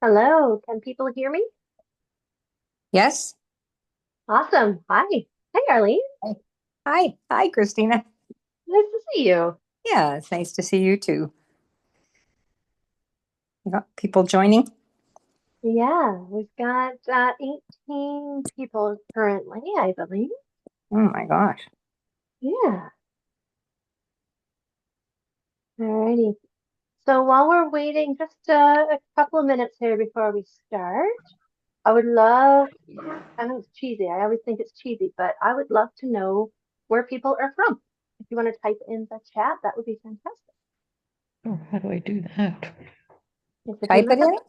Hello, can people hear me? Yes. Awesome. Hi. Hi, Arlene. Hi. Hi, Christina. Nice to see you. Yeah, it's nice to see you too. You got people joining? Yeah, we've got 18 people currently, I believe. Oh my gosh. Yeah. Alrighty. So while we're waiting, just a couple of minutes here before we start, I would love, I know it's cheesy. I always think it's cheesy, but I would love to know where people are from. If you want to type in the chat, that would be fantastic. Oh, how do I do that? Yes, if you Type look it at in? the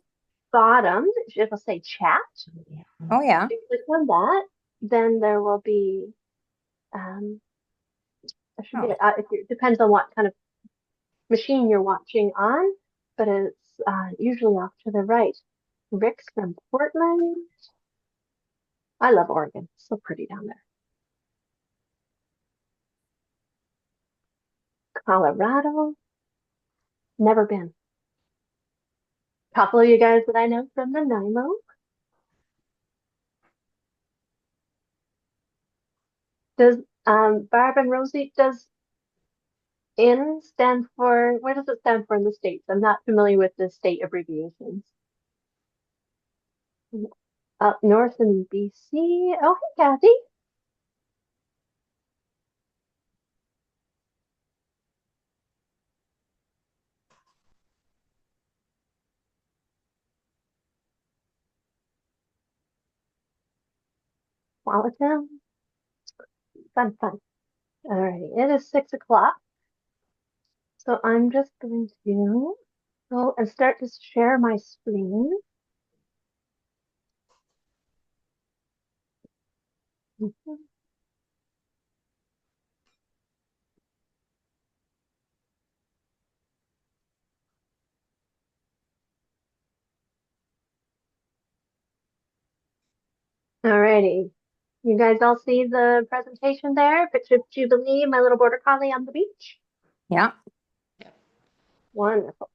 bottom, it'll say chat. Oh yeah. If you click on that, then there will be um, there should be Oh, it depends on what kind of machine you're watching on, but it's usually off to the right. Rick's from Portland. I love Oregon. It's so pretty down there. Colorado. Never been. Couple of you guys that I know from the NIMO. Does Barb and Rosie, does N stand for, what does it stand for in the States? I'm not familiar with the state abbreviations. Up north in BC. Oh, hey, Kathy. Wallaton. Fun, fun. All right, it is 6 o'clock. So I'm just going to go and start to share my screen. All righty. You guys all see the presentation there? Picture of Jubilee, my little border collie on the beach. yeah. Wonderful.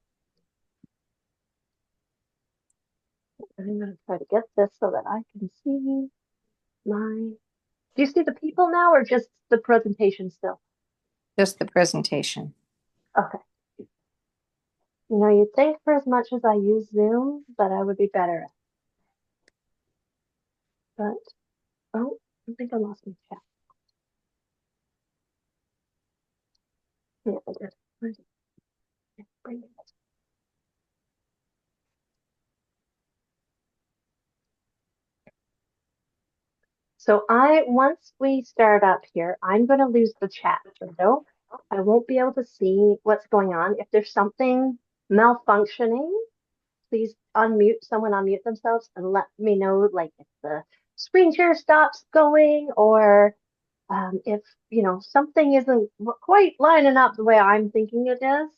I'm going to try to get this so that I can see my. Do you see the people now or just the presentation still? Just the presentation. Okay. You know, you'd think for as much as I use Zoom, that I would be better at. But, oh, I think I lost my chat. Yeah, I did. Where's it? Bring it. So once we start up here, I'm going to lose the chat window. I won't be able to see what's going on. If there's something malfunctioning, please someone unmute themselves and let me know, like if the screen share stops going or if, something isn't quite lining up the way I'm thinking it is,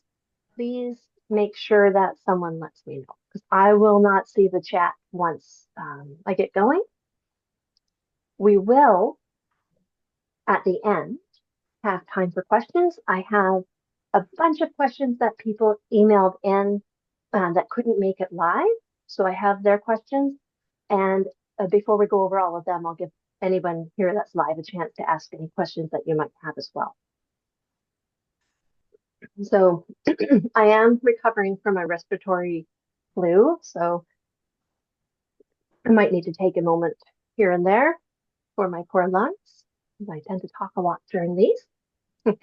please make sure that someone lets me know because I will not see the chat once I get going. We will, at the end, have time for questions. I have a bunch of questions that people emailed in that couldn't make it live. So I have their questions. And before we go over all of them, I'll give anyone here that's live a chance to ask any questions that you might have as well. So I am recovering from a respiratory flu. So I might need to take a moment here and there for my poor lungs. I tend to talk a lot during these.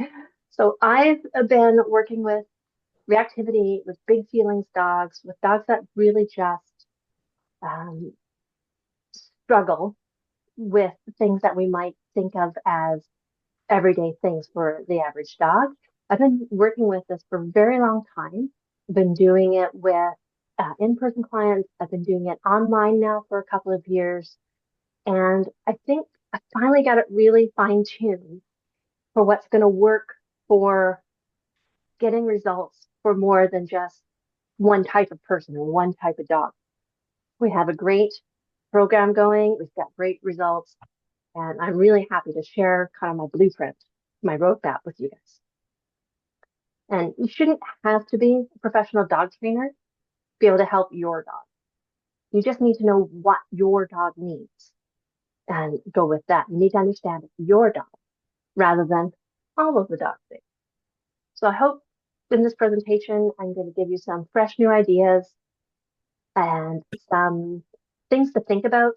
So I've been working with reactivity with big feelings dogs, with dogs that really just um, struggle with things that we might think of as everyday things for the average dog. I've been working with this for a very long time. I've been doing it with in-person clients. I've been doing it online now for a couple of years. And I think I finally got it really fine-tuned for what's going to work for getting results for more than just one type of person or one type of dog. We have a great program going. We've got great results. And I'm really happy to share kind of my blueprint, my roadmap with you guys. And you shouldn't have to be a professional dog trainer to be able to help your dog. You just need to know what your dog needs and go with that. You need to understand your dog rather than all of the dog things. So I hope in this presentation, I'm going to give you some fresh new ideas and some things to think about,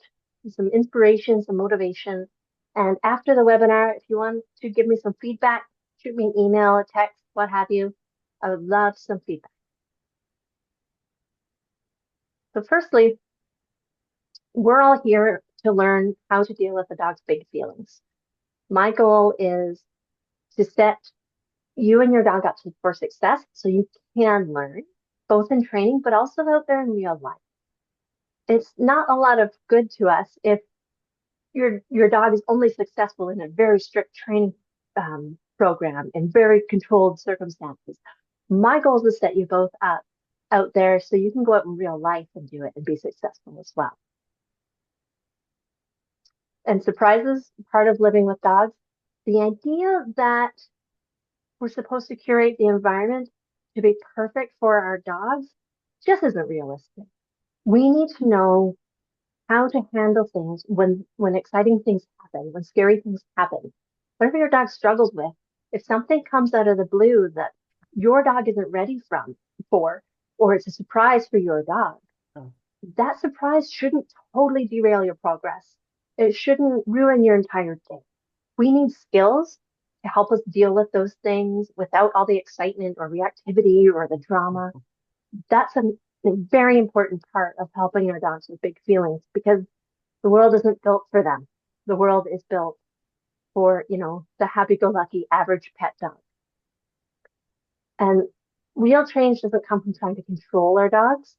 some inspiration, some motivation. And after the webinar, if you want to give me some feedback, shoot me an email, a text, what have you. I would love some feedback. So firstly, we're all here to learn how to deal with a dog's big feelings. My goal is to set you and your dog up for success so you can learn, both in training, but also out there in real life. It's not a lot of good to us if your dog is only successful in a very strict training program in very controlled circumstances. My goal is to set you both up out there so you can go out in real life and do it and be successful as well. And surprises, part of living with dogs, the idea that we're supposed to curate the environment to be perfect for our dogs just isn't realistic. We need to know how to handle things when exciting things happen, when scary things happen. Whatever your dog struggles with, if something comes out of the blue that your dog isn't ready for, or it's a surprise for your dog, that surprise shouldn't totally derail your progress. It shouldn't ruin your entire day. We need skills to help us deal with those things without all the excitement or reactivity or the drama. That's a very important part of helping our dogs with big feelings because the world isn't built for them. The world is built for, the happy-go-lucky average pet dog. And real change doesn't come from trying to control our dogs.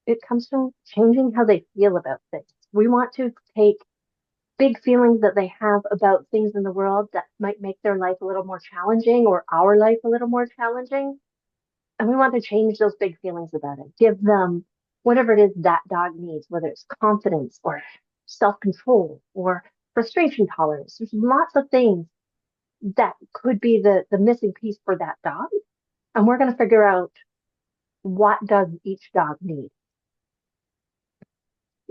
It comes from changing how they feel about things. We want to take big feelings that they have about things in the world that might make their life a little more challenging or our life a little more challenging. And we want to change those big feelings about it. Give them whatever it is that dog needs, whether it's confidence or self-control or frustration tolerance. There's lots of things that could be the missing piece for that dog. And we're going to figure out what does each dog need.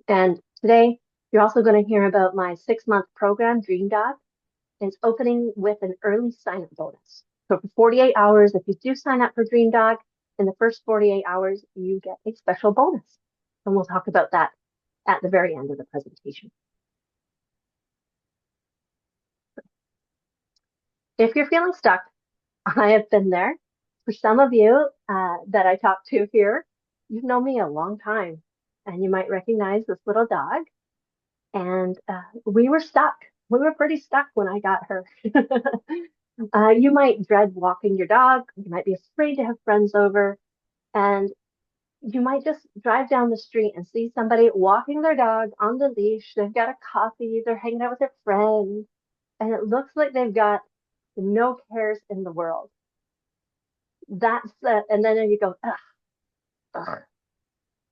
And today, you're also going to hear about my 6-month program, Dream Dog. It's opening with an early sign-up bonus. So for 48 hours, if you do sign up for Dream Dog, in the first 48 hours, you get a special bonus. And we'll talk about that at the very end of the presentation. If you're feeling stuck, I have been there. For some of you that I talked to here, you've known me a long time, and you might recognize this little dog. And we were stuck. We were pretty stuck when I got her. You might dread walking your dog. You might be afraid to have friends over. And you might just drive down the street and see somebody walking their dog on the leash. They've got a coffee. They're hanging out with their friends. And it looks like they've got no cares in the world. And then you go, ugh,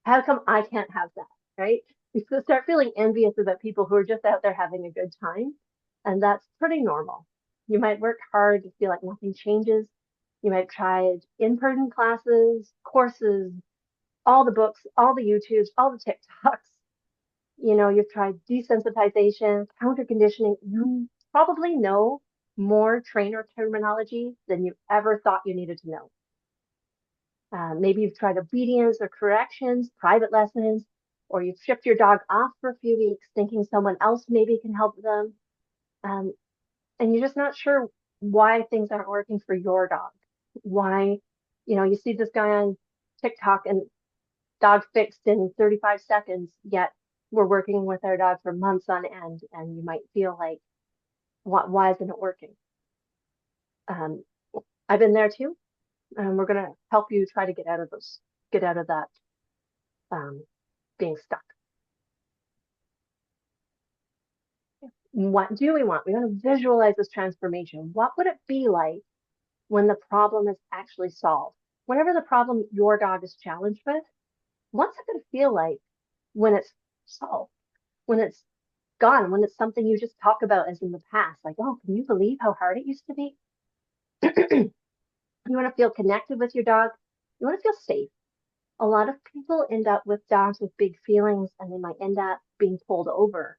how come I can't have that, right? You start feeling envious about people who are just out there having a good time. And that's pretty normal. You might work hard to feel like nothing changes. You might try in-person classes, courses, all the books, all the YouTubes, all the TikToks. You've tried desensitization, counter conditioning. You probably know more trainer terminology than you ever thought you needed to know. Maybe you've tried obedience or corrections, private lessons, or you've shipped your dog off for a few weeks thinking someone else maybe can help them. And you're just not sure why things aren't working for your dog. Why, you see this guy on TikTok and dog fixed in 35 seconds, yet we're working with our dog for months on end, and you might feel like, why isn't it working? I've been there too, and we're going to help you try to get out of that being stuck. What do we want? We want to visualize this transformation. What would it be like when the problem is actually solved? Whatever the problem your dog is challenged with, what's it going to feel like when it's solved, when it's gone, when it's something you just talk about as in the past? Like, oh, can you believe how hard it used to be? You want to feel connected with your dog. You want to feel safe. A lot of people end up with dogs with big feelings and they might end up being pulled over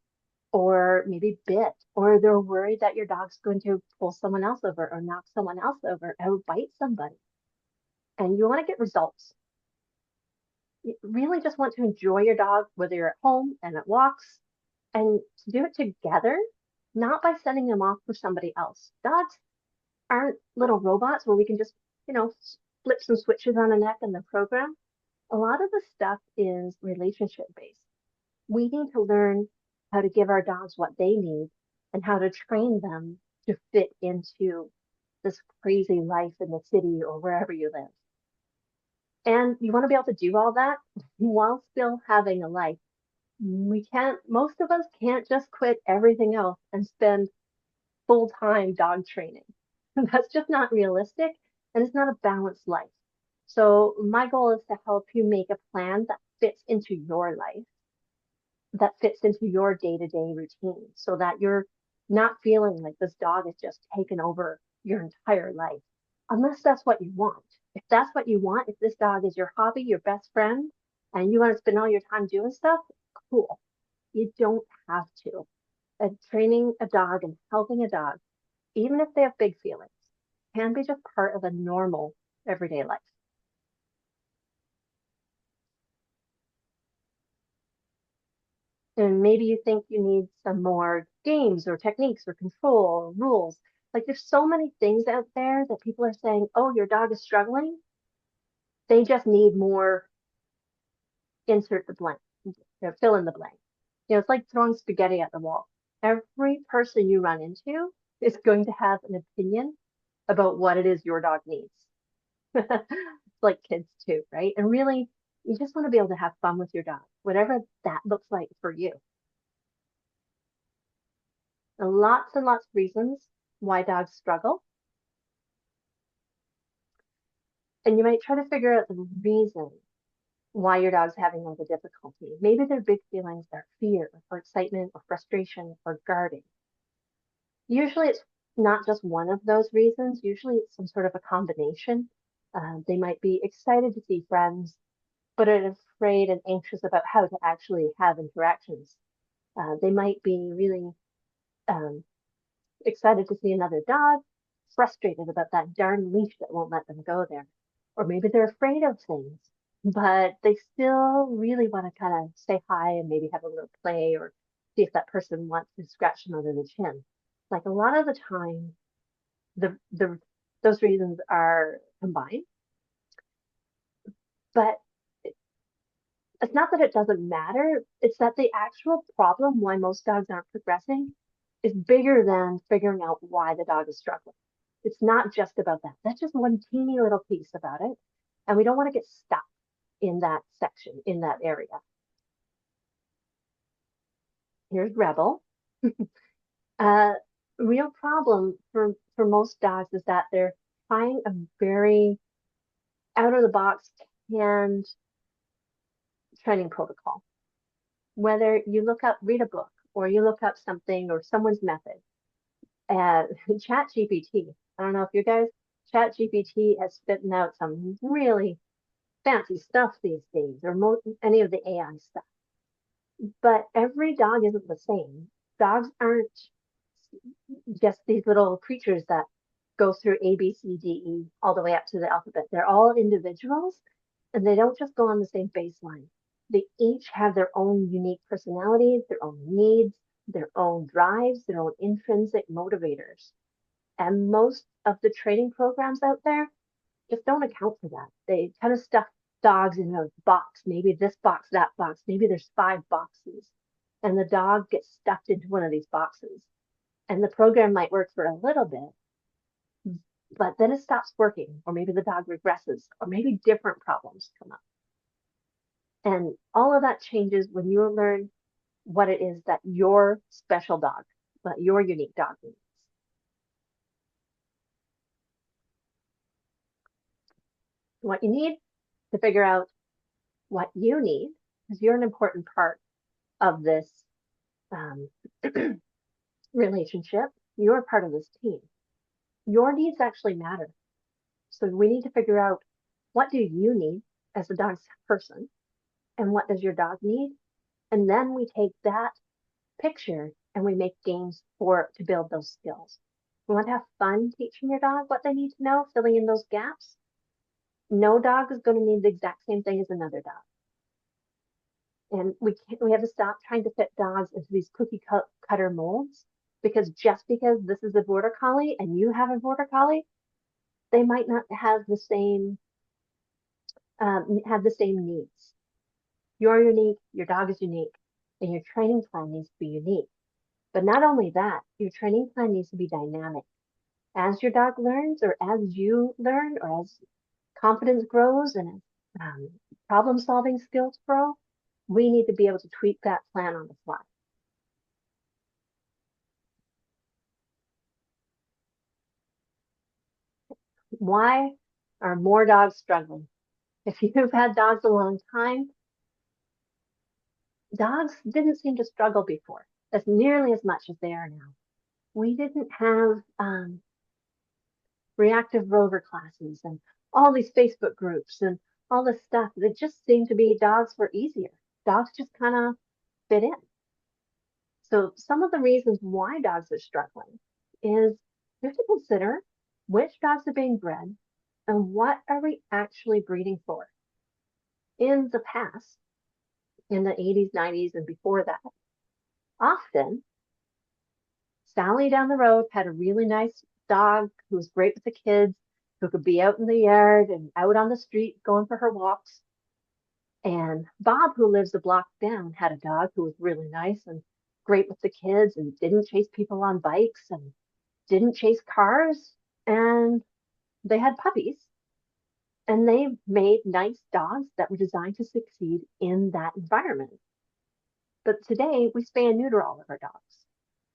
or maybe bit, or they're worried that your dog's going to pull someone else over or knock someone else over or bite somebody. And you want to get results. You really just want to enjoy your dog, whether you're at home and at walks, and to do it together, not by sending them off for somebody else. Dogs aren't little robots where we can just, flip some switches on a neck and the program. A lot of the stuff is relationship based. We need to learn how to give our dogs what they need and how to train them to fit into this crazy life in the city or wherever you live. And you want to be able to do all that while still having a life. Most of us can't just quit everything else and spend full-time dog training. That's just not realistic and it's not a balanced life. So my goal is to help you make a plan that fits into your life, that fits into your day-to-day routine so that you're not feeling like this dog has just taken over your entire life, unless that's what you want. If that's what you want, if this dog is your hobby, your best friend, and you want to spend all your time doing stuff, cool. You don't have to. Training a dog and helping a dog, even if they have big feelings, can be just part of a normal everyday life. And maybe you think you need some more games or techniques or control or rules. Like there's so many things out there that people are saying, oh, your dog is struggling. They just need more insert the blank, fill in the blank. It's like throwing spaghetti at the wall. Every person you run into is going to have an opinion about what it is your dog needs. It's like kids too, right? And really, you just want to be able to have fun with your dog, whatever that looks like for you. Lots and lots of reasons why dogs struggle. And you might try to figure out the reason why your dog's having all the difficulty. Maybe their big feelings are fear or excitement or frustration or guarding. Usually it's not just one of those reasons. Usually it's some sort of a combination. They might be excited to see friends, but are afraid and anxious about how to actually have interactions. They might be really excited to see another dog, frustrated about that darn leash that won't let them go there. Or maybe they're afraid of things, but they still really want to kind of say hi and maybe have a little play or see if that person wants to scratch them under the chin. Like a lot of the time, those reasons are combined. But it's not that it doesn't matter, it's that the actual problem why most dogs aren't progressing is bigger than figuring out why the dog is struggling. It's not just about that. That's just one teeny little piece about it. And we don't want to get stuck in that section, in that area. Here's Rebel. Real problem for most dogs is that they're trying a very out of the box canned training protocol. Whether you read a book or you look up something or someone's method. ChatGPT, I don't know if you guys, ChatGPT has spitting out some really fancy stuff these days, or any of the AI stuff. But every dog isn't the same. Dogs aren't just these little creatures that go through A, B, C, D, E, all the way up to the alphabet. They're all individuals, and they don't just go on the same baseline. They each have their own unique personalities, their own needs, their own drives, their own intrinsic motivators. And most of the training programs out there just don't account for that. They kind of stuff dogs in a box, maybe this box, that box, maybe there's 5 boxes. And the dog gets stuffed into one of these boxes. And the program might work for a little bit, but then it stops working, or maybe the dog regresses, or maybe different problems come up. And all of that changes when you learn what it is that your special dog, that your unique dog needs. What you need to figure out what you need, because you're an important part of this relationship. You're part of this team. Your needs actually matter. So we need to figure out, what do you need as the dog's person, and what does your dog need? And then we take that picture and we make games to build those skills. You want to have fun teaching your dog what they need to know, filling in those gaps? No dog is going to need the exact same thing as another dog. And we have to stop trying to fit dogs into these cookie cutter molds, because just because this is a border collie and you have a border collie, they might not have the same needs. You're unique, your dog is unique, and your training plan needs to be unique. But not only that, your training plan needs to be dynamic. As your dog learns, or as you learn, or as confidence grows and problem solving skills grow, we need to be able to tweak that plan on the fly. Why are more dogs struggling? If you've had dogs a long time, dogs didn't seem to struggle before as nearly as much as they are now. We didn't have reactive rover classes and all these Facebook groups and all this stuff. It just seemed to be dogs were easier. Dogs just kind of fit in. So some of the reasons why dogs are struggling is you have to consider which dogs are being bred and what are we actually breeding for. In the past, in the 80s, 90s, and before that, often Sally down the road had a really nice dog who was great with the kids, who could be out in the yard and out on the street going for her walks. And Bob, who lives a block down, had a dog who was really nice and great with the kids and didn't chase people on bikes and didn't chase cars. And they had puppies. And they made nice dogs that were designed to succeed in that environment. But today, we spay and neuter all of our dogs.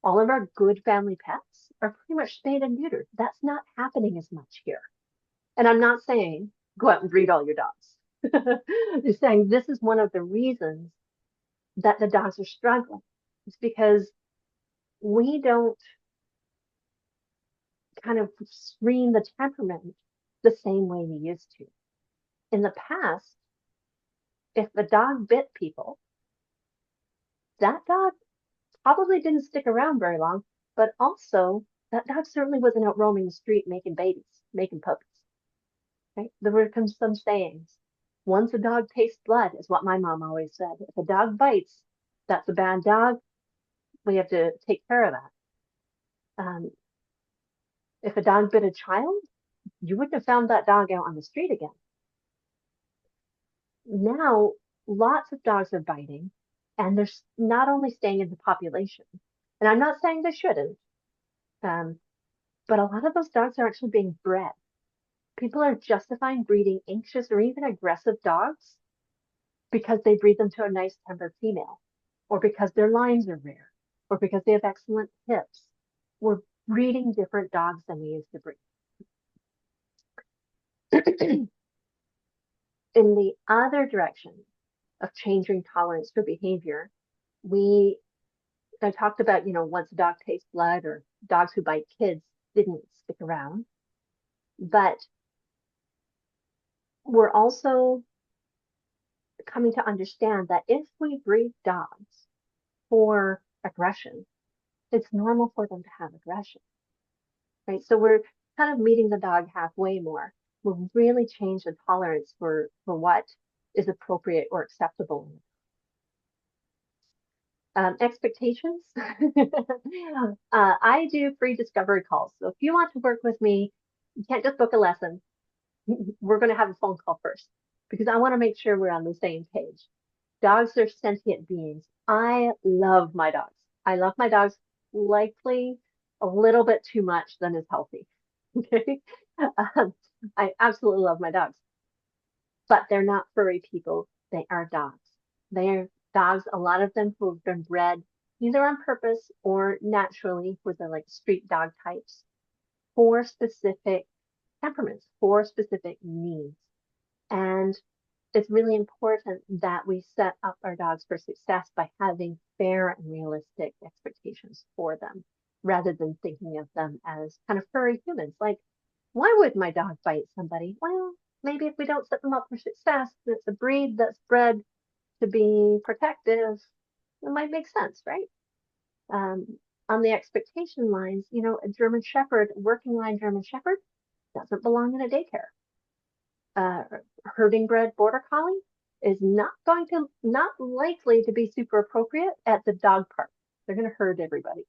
All of our good family pets are pretty much spayed and neutered. That's not happening as much here. And I'm not saying go out and breed all your dogs. I'm saying this is one of the reasons that the dogs are struggling. It's because we don't kind of screen the temperament the same way we used to. In the past, if a dog bit people, that dog probably didn't stick around very long, but also that dog certainly wasn't out roaming the street making babies, making puppies. Right? There were some sayings. Once a dog tastes blood, is what my mom always said. If a dog bites, that's a bad dog. We have to take care of that. If a dog bit a child, you wouldn't have found that dog out on the street again. Now, lots of dogs are biting, and they're not only staying in the population. And I'm not saying they shouldn't, but a lot of those dogs are actually being bred. People are justifying breeding anxious or even aggressive dogs because they breed them to a nice tempered female, or because their lines are rare, or because they have excellent hips. We're breeding different dogs than we used to breed. In the other direction of changing tolerance for behavior, I talked about, once a dog tastes blood, or dogs who bite kids didn't stick around. But we're also coming to understand that if we breed dogs for aggression, it's normal for them to have aggression, right? So we're kind of meeting the dog halfway more. We'll really change the tolerance for what is appropriate or acceptable. Expectations. I do free discovery calls. So if you want to work with me, you can't just book a lesson. We're going to have a phone call first, because I want to make sure we're on the same page. Dogs are sentient beings. I love my dogs. I love my dogs likely a little bit too much than is healthy. Okay. I absolutely love my dogs, but they're not furry people. They are dogs. They are dogs, a lot of them who have been bred either on purpose or naturally, with the like street dog types, for specific temperaments, for specific needs. And it's really important that we set up our dogs for success by having fair and realistic expectations for them, rather than thinking of them as kind of furry humans. Like, why would my dog bite somebody? Well, maybe if we don't set them up for success, it's a breed that's bred to be protective, it might make sense, right? On the expectation lines, a German Shepherd, working line German Shepherd, doesn't belong in a daycare. Herding bred Border Collie is not likely to be super appropriate at the dog park. They're going to herd everybody.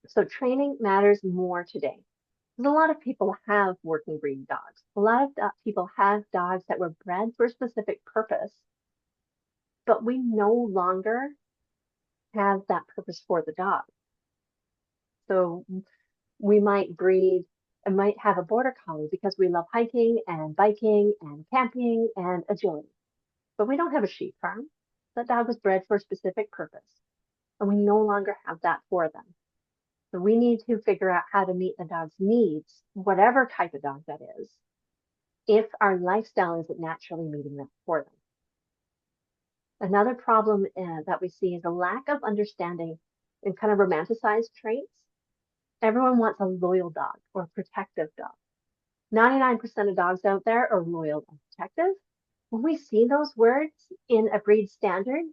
So training matters more today. A lot of people have working breed dogs. A lot of people have dogs that were bred for a specific purpose, but we no longer have that purpose for the dog. So we might breed and might have a Border Collie because we love hiking and biking and camping and agility. But we don't have a sheep farm. That dog was bred for a specific purpose, and we no longer have that for them. So we need to figure out how to meet the dog's needs, whatever type of dog that is, if our lifestyle isn't naturally meeting that for them. Another problem that we see is a lack of understanding and kind of romanticized traits. Everyone wants a loyal dog or a protective dog. 99% of dogs out there are loyal and protective. When we see those words in a breed standard,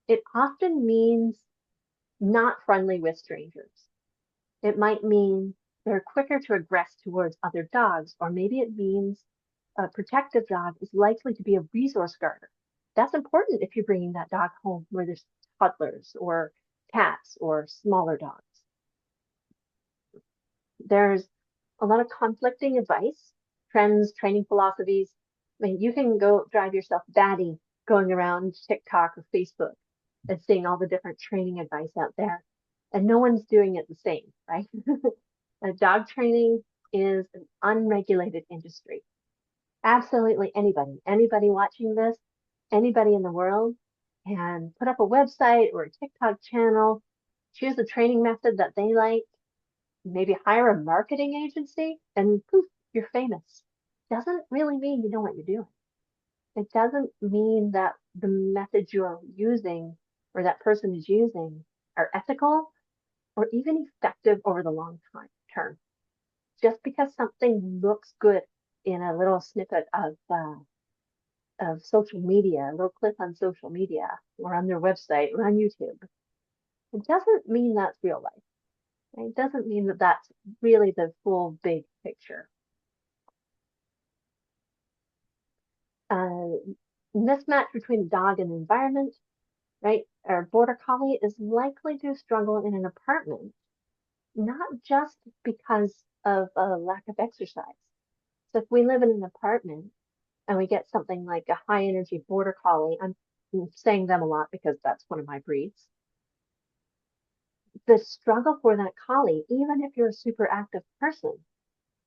it often means not friendly with strangers. It might mean they're quicker to aggress towards other dogs, or maybe it means a protective dog is likely to be a resource guarder. That's important if you're bringing that dog home where there's toddlers or cats or smaller dogs. There's a lot of conflicting advice, trends, training philosophies. I mean, you can go drive yourself batty going around TikTok or Facebook and seeing all the different training advice out there. And no one's doing it the same, right? Dog training is an unregulated industry. Absolutely anybody watching this, anybody in the world can put up a website or a TikTok channel, choose a training method that they like, maybe hire a marketing agency, and poof, you're famous. Doesn't really mean you know what you're doing. It doesn't mean that the methods you're using or that person is using are ethical or even effective over the long term. Just because something looks good in a little snippet of social media, a little clip on social media or on their website or on YouTube, it doesn't mean that's real life. It doesn't mean that that's really the full big picture. Mismatch between the dog and the environment, right? Our Border Collie is likely to struggle in an apartment, not just because of a lack of exercise. So if we live in an apartment and we get something like a high energy Border Collie, I'm saying them a lot because that's one of my breeds. The struggle for that collie, even if you're a super active person,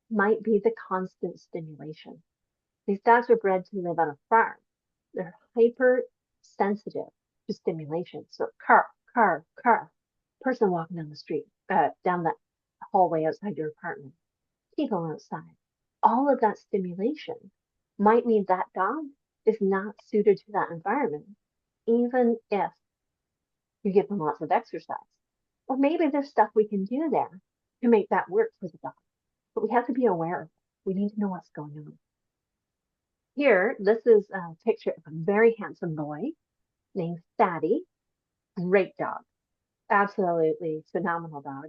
might be the constant stimulation. These dogs are bred to live on a farm. They're hyper sensitive to stimulation. So car, person walking down the street, down that hallway outside your apartment, people outside. All of that stimulation might mean that dog is not suited to that environment, even if you give them lots of exercise. Or maybe there's stuff we can do there to make that work for the dog. But we have to be aware of it. We need to know what's going on. Here, this is a picture of a very handsome boy named Thaddy. Great dog. Absolutely phenomenal dog.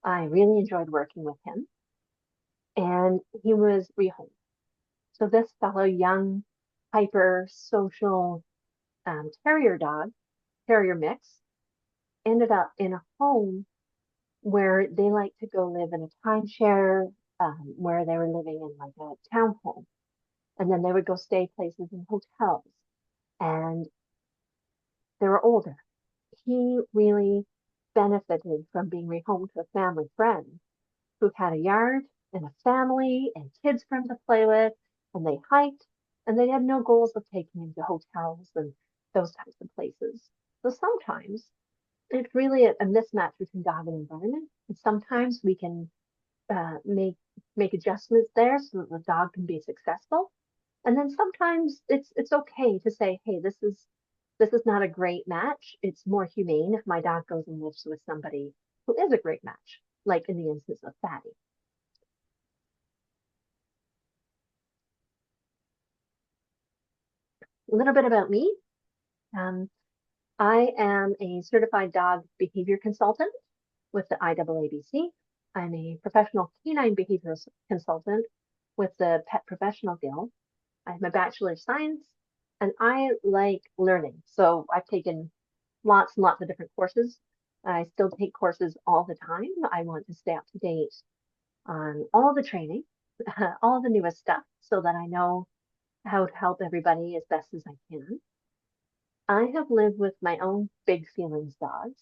I really enjoyed working with him. And he was rehomed. So this fellow, young, hyper, social terrier dog, terrier mix, ended up in a home where they like to go live in a timeshare, where they were living in like a townhome. And then they would go stay places in hotels. And they were older. He really benefited from being rehomed to a family friend who had a yard and a family and kids for him to play with. And they hiked, and they had no goals of taking him to hotels and those types of places. So sometimes it's really a mismatch between dog and environment. And sometimes we can make adjustments there so that the dog can be successful. And then sometimes it's okay to say, hey, this is not a great match. It's more humane if my dog goes and lives with somebody who is a great match. like in the instance of Fatty. A little bit about me. I am a certified dog behavior consultant with the IAABC. I'm a professional canine behavior consultant with the Pet Professional Guild. I have my Bachelor of Science, and I like learning. So I've taken lots and lots of different courses. I still take courses all the time. I want to stay up to date on all the training, all the newest stuff, so that I know how to help everybody as best as I can. I have lived with my own big feelings dogs,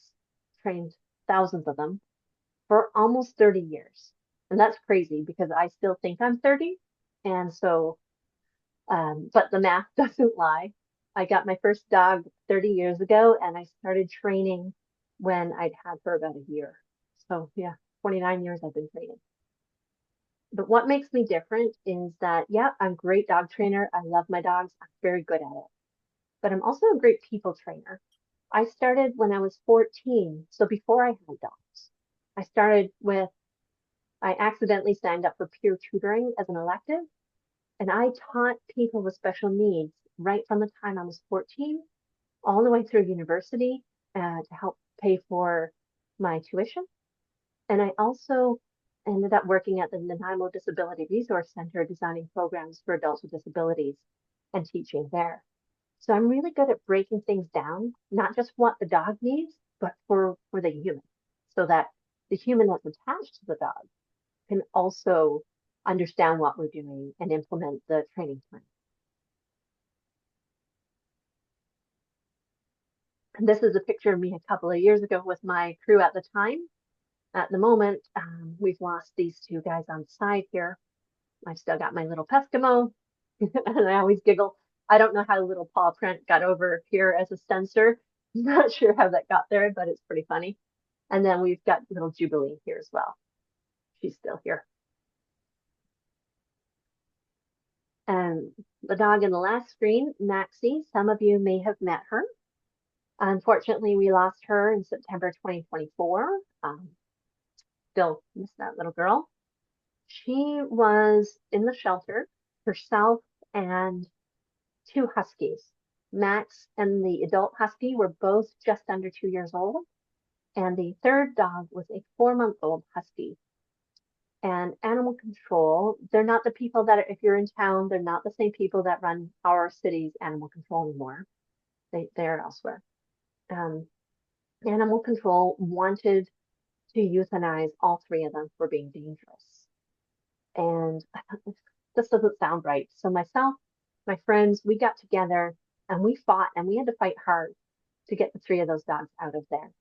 trained thousands of them for almost 30 years. And that's crazy because I still think I'm 30. And so, but the math doesn't lie. I got my first dog 30 years ago and I started training when I'd had her about a year. So yeah, 29 years I've been training. But what makes me different is that, yeah, I'm a great dog trainer. I love my dogs. I'm very good at it. But I'm also a great people trainer. I started when I was 14, so before I had dogs. I accidentally signed up for peer tutoring as an elective, and I taught people with special needs right from the time I was 14 all the way through university to help pay for my tuition. And I also ended up working at the Nanaimo Disability Resource Center, designing programs for adults with disabilities and teaching there. So I'm really good at breaking things down, not just what the dog needs, but for the human, so that the human that's attached to the dog can also understand what we're doing and implement the training plan. And this is a picture of me a couple of years ago with my crew at the time. At the moment, we've lost these two guys on the side here. I've still got my little Peskimo, and I always giggle. I don't know how little paw print got over here as a sensor. Not sure how that got there, but it's pretty funny. And then we've got little Jubilee here as well. She's still here. And the dog in the last screen, Maxie, some of you may have met her. Unfortunately, we lost her in September 2024. Still miss that little girl. She was in the shelter, herself and two huskies. Max and the adult husky were both just under 2 years old, and the third dog was a 4-month-old husky. And animal control, they're not the people that, if you're in town, they're not the same people that run our city's animal control anymore. They're elsewhere. Animal control wanted to euthanize all three of them for being dangerous. And this doesn't sound right. So myself, my friends, we got together and we fought, and we had to fight hard to get the three of those dogs out of there.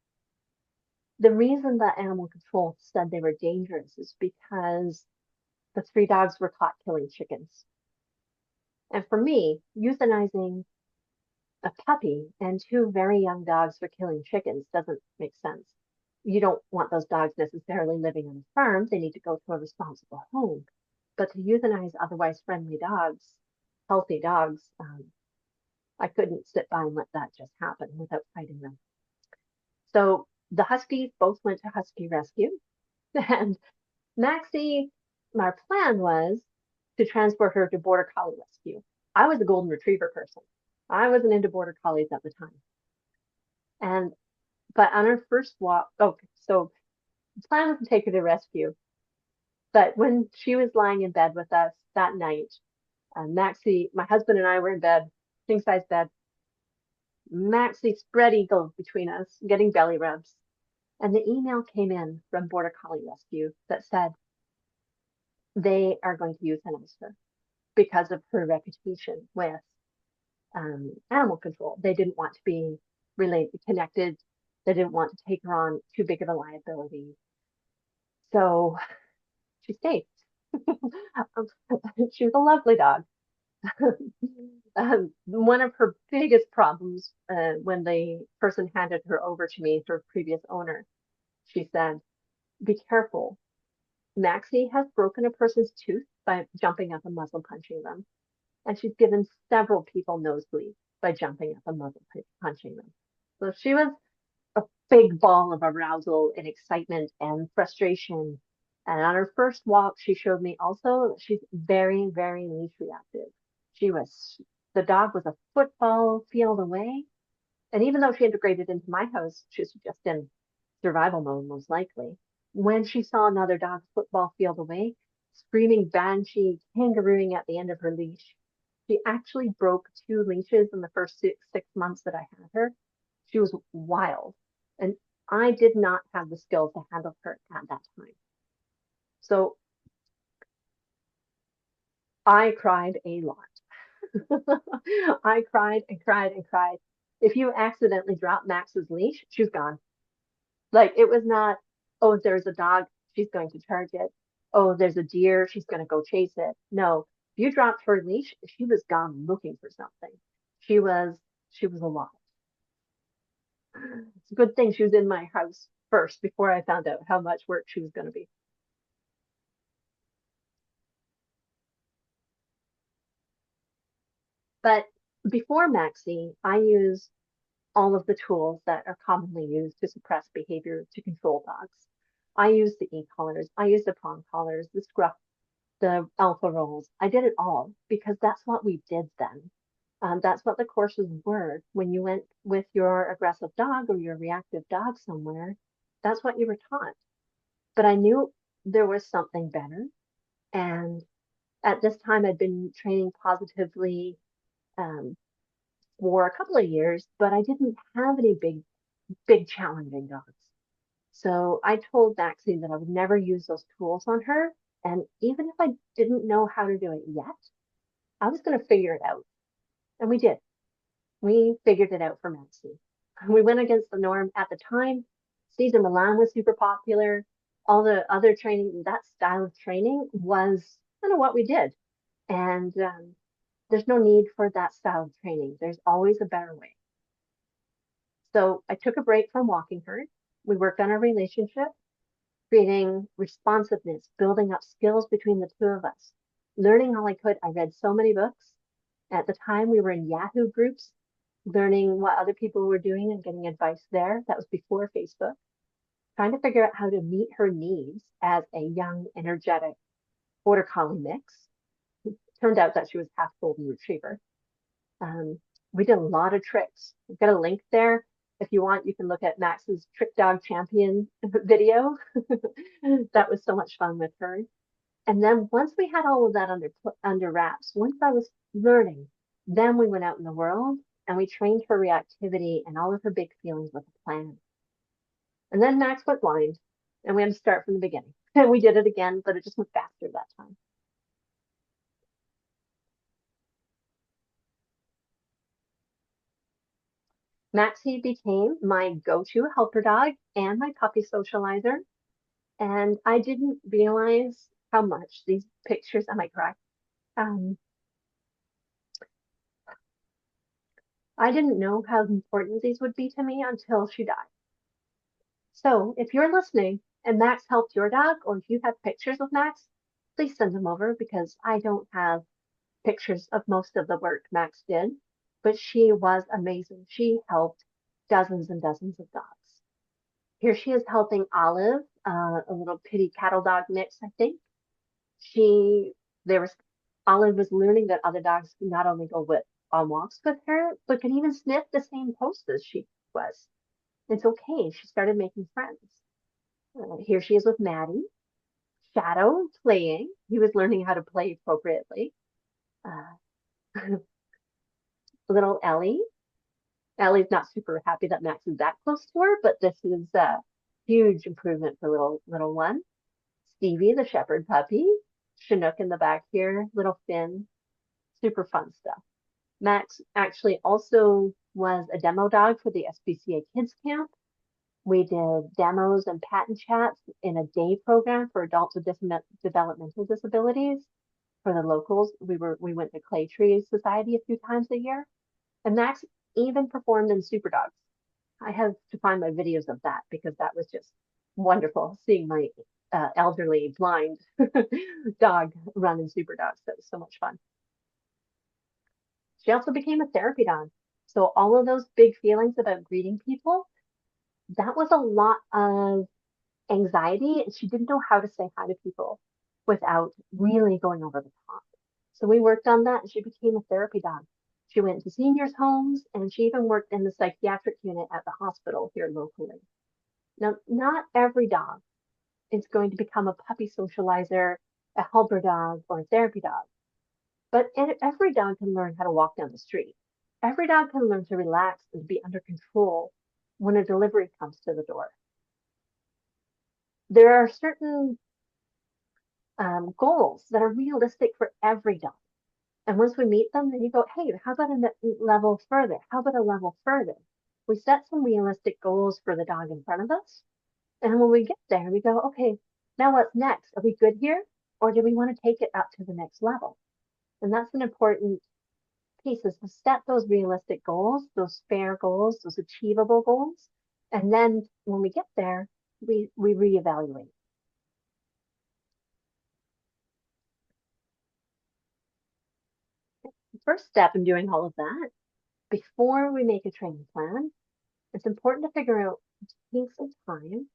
The reason that animal control said they were dangerous is because the three dogs were caught killing chickens. And for me, euthanizing a puppy and two very young dogs for killing chickens doesn't make sense. You don't want those dogs necessarily living on a farm. They need to go to a responsible home. But to euthanize otherwise friendly dogs, healthy dogs, I couldn't sit by and let that just happen without fighting them. So the huskies both went to Husky Rescue, and Maxie, our plan was to transport her to Border Collie Rescue. I was a Golden Retriever person. I wasn't into Border Collies at the time. But on our first walk, so the plan was to take her to rescue. But when she was lying in bed with us that night, Maxie, my husband and I were in bed, king size bed. Maxie spread eagle between us, getting belly rubs. And the email came in from Border Collie Rescue that said they are going to euthanize her because of her reputation with animal control. They didn't want to be connected. They didn't want to take her on too big of a liability. So she stayed. She was a lovely dog. One of her biggest problems when the person handed her over to me, her previous owner, she said, "Be careful. Maxie has broken a person's tooth by jumping up and muzzle punching them. And she's given several people nosebleeds by jumping up and muzzle punching them." So she was a big ball of arousal and excitement and frustration. And on her first walk, she showed me also that she's very, very leash reactive. She was, the dog was a football field away. And even though she integrated into my house, she was just in survival mode, most likely. When she saw another dog football field away, screaming banshee, kangarooing at the end of her leash, she actually broke 2 leashes in the first six months that I had her. She was wild. And I did not have the skills to handle her at that time. So I cried a lot. I cried and cried and cried. If you accidentally drop Max's leash, she's gone. Like it was not, oh, there's a dog, she's going to charge it. Oh, there's a deer, she's going to go chase it. No, if you dropped her leash, she was gone looking for something. She was, she was alive. It's a good thing she was in my house first before I found out how much work she was going to be. But before Maxie, I used all of the tools that are commonly used to suppress behavior to control dogs. I used the e-collars, I used the prong collars, the scruff, the alpha rolls. I did it all because that's what we did then. That's what the courses were. When you went with your aggressive dog or your reactive dog somewhere, that's what you were taught. But I knew there was something better. And at this time, I'd been training positively um, for a couple of years, but I didn't have any big challenging dogs. So I told Maxie that I would never use those tools on her. And even if I didn't know how to do it yet, I was going to figure it out. And we did. We figured it out for Maxie. We went against the norm at the time. Cesar Milan was super popular. All the other training, that style of training was kind of what we did. And there's no need for that style of training. There's always a better way. So I took a break from walking her. We worked on our relationship, creating responsiveness, building up skills between the two of us, learning all I could. I read so many books. At the time, we were in Yahoo groups, learning what other people were doing and getting advice there. That was before Facebook. Trying to figure out how to meet her needs as a young, energetic border collie mix. It turned out that she was half golden retriever. Um, we did a lot of tricks. I've got a link there. If you want, you can look at Max's Trick Dog Champion video. That was so much fun with her. And then once we had all of that under wraps, once I was learning, then we went out in the world and we trained her reactivity and all of her big feelings with a plan. And then Max went blind and we had to start from the beginning. And we did it again, but it just went faster that time. Maxie became my go-to helper dog and my puppy socializer. And I didn't realize how much these pictures, I might cry. Um, I didn't know how important these would be to me until she died. So if you're listening and Max helped your dog, or if you have pictures of Max, please send them over because I don't have pictures of most of the work Max did, but she was amazing. She helped dozens and dozens of dogs. Here she is helping Olive, a little pitty cattle dog mix, I think. There was, Olive was learning that other dogs can not only go on walks with her, but can even sniff the same post as she was. It's okay. She started making friends. Here she is with Maddie, Shadow playing. He was learning how to play appropriately. Little Ellie. Ellie's not super happy that Max is that close to her, but this is a huge improvement for little one. Stevie, the shepherd puppy. Chinook in the back here, little Finn. Super fun stuff. Max actually also was a demo dog for the SPCA Kids Camp. We did demos and patent chats in a day program for adults with developmental disabilities. For the locals, we went to Clay Tree Society a few times a year. And Max even performed in Super Dogs. I have to find my videos of that because that was just wonderful seeing my elderly blind dog run in Super Dogs. That was so much fun. She also became a therapy dog. So all of those big feelings about greeting people, that was a lot of anxiety, and she didn't know how to say hi to people without really going over the top. So we worked on that, and she became a therapy dog. She went to seniors' homes, and she even worked in the psychiatric unit at the hospital here locally. Now, not every dog is going to become a puppy socializer, a helper dog, or a therapy dog, but every dog can learn how to walk down the street. Every dog can learn to relax and be under control when a delivery comes to the door. There are certain goals that are realistic for every dog. And once we meet them, then you go, hey, how about a level further? How about a level further? We set some realistic goals for the dog in front of us. And when we get there, we go, okay, now what's next? Are we good here? Or do we want to take it up to the next level? And that's an important piece, is to set those realistic goals, those fair goals, those achievable goals. And then when we get there, we reevaluate. The first step in doing all of that, before we make a training plan, it's important to figure out, take some time,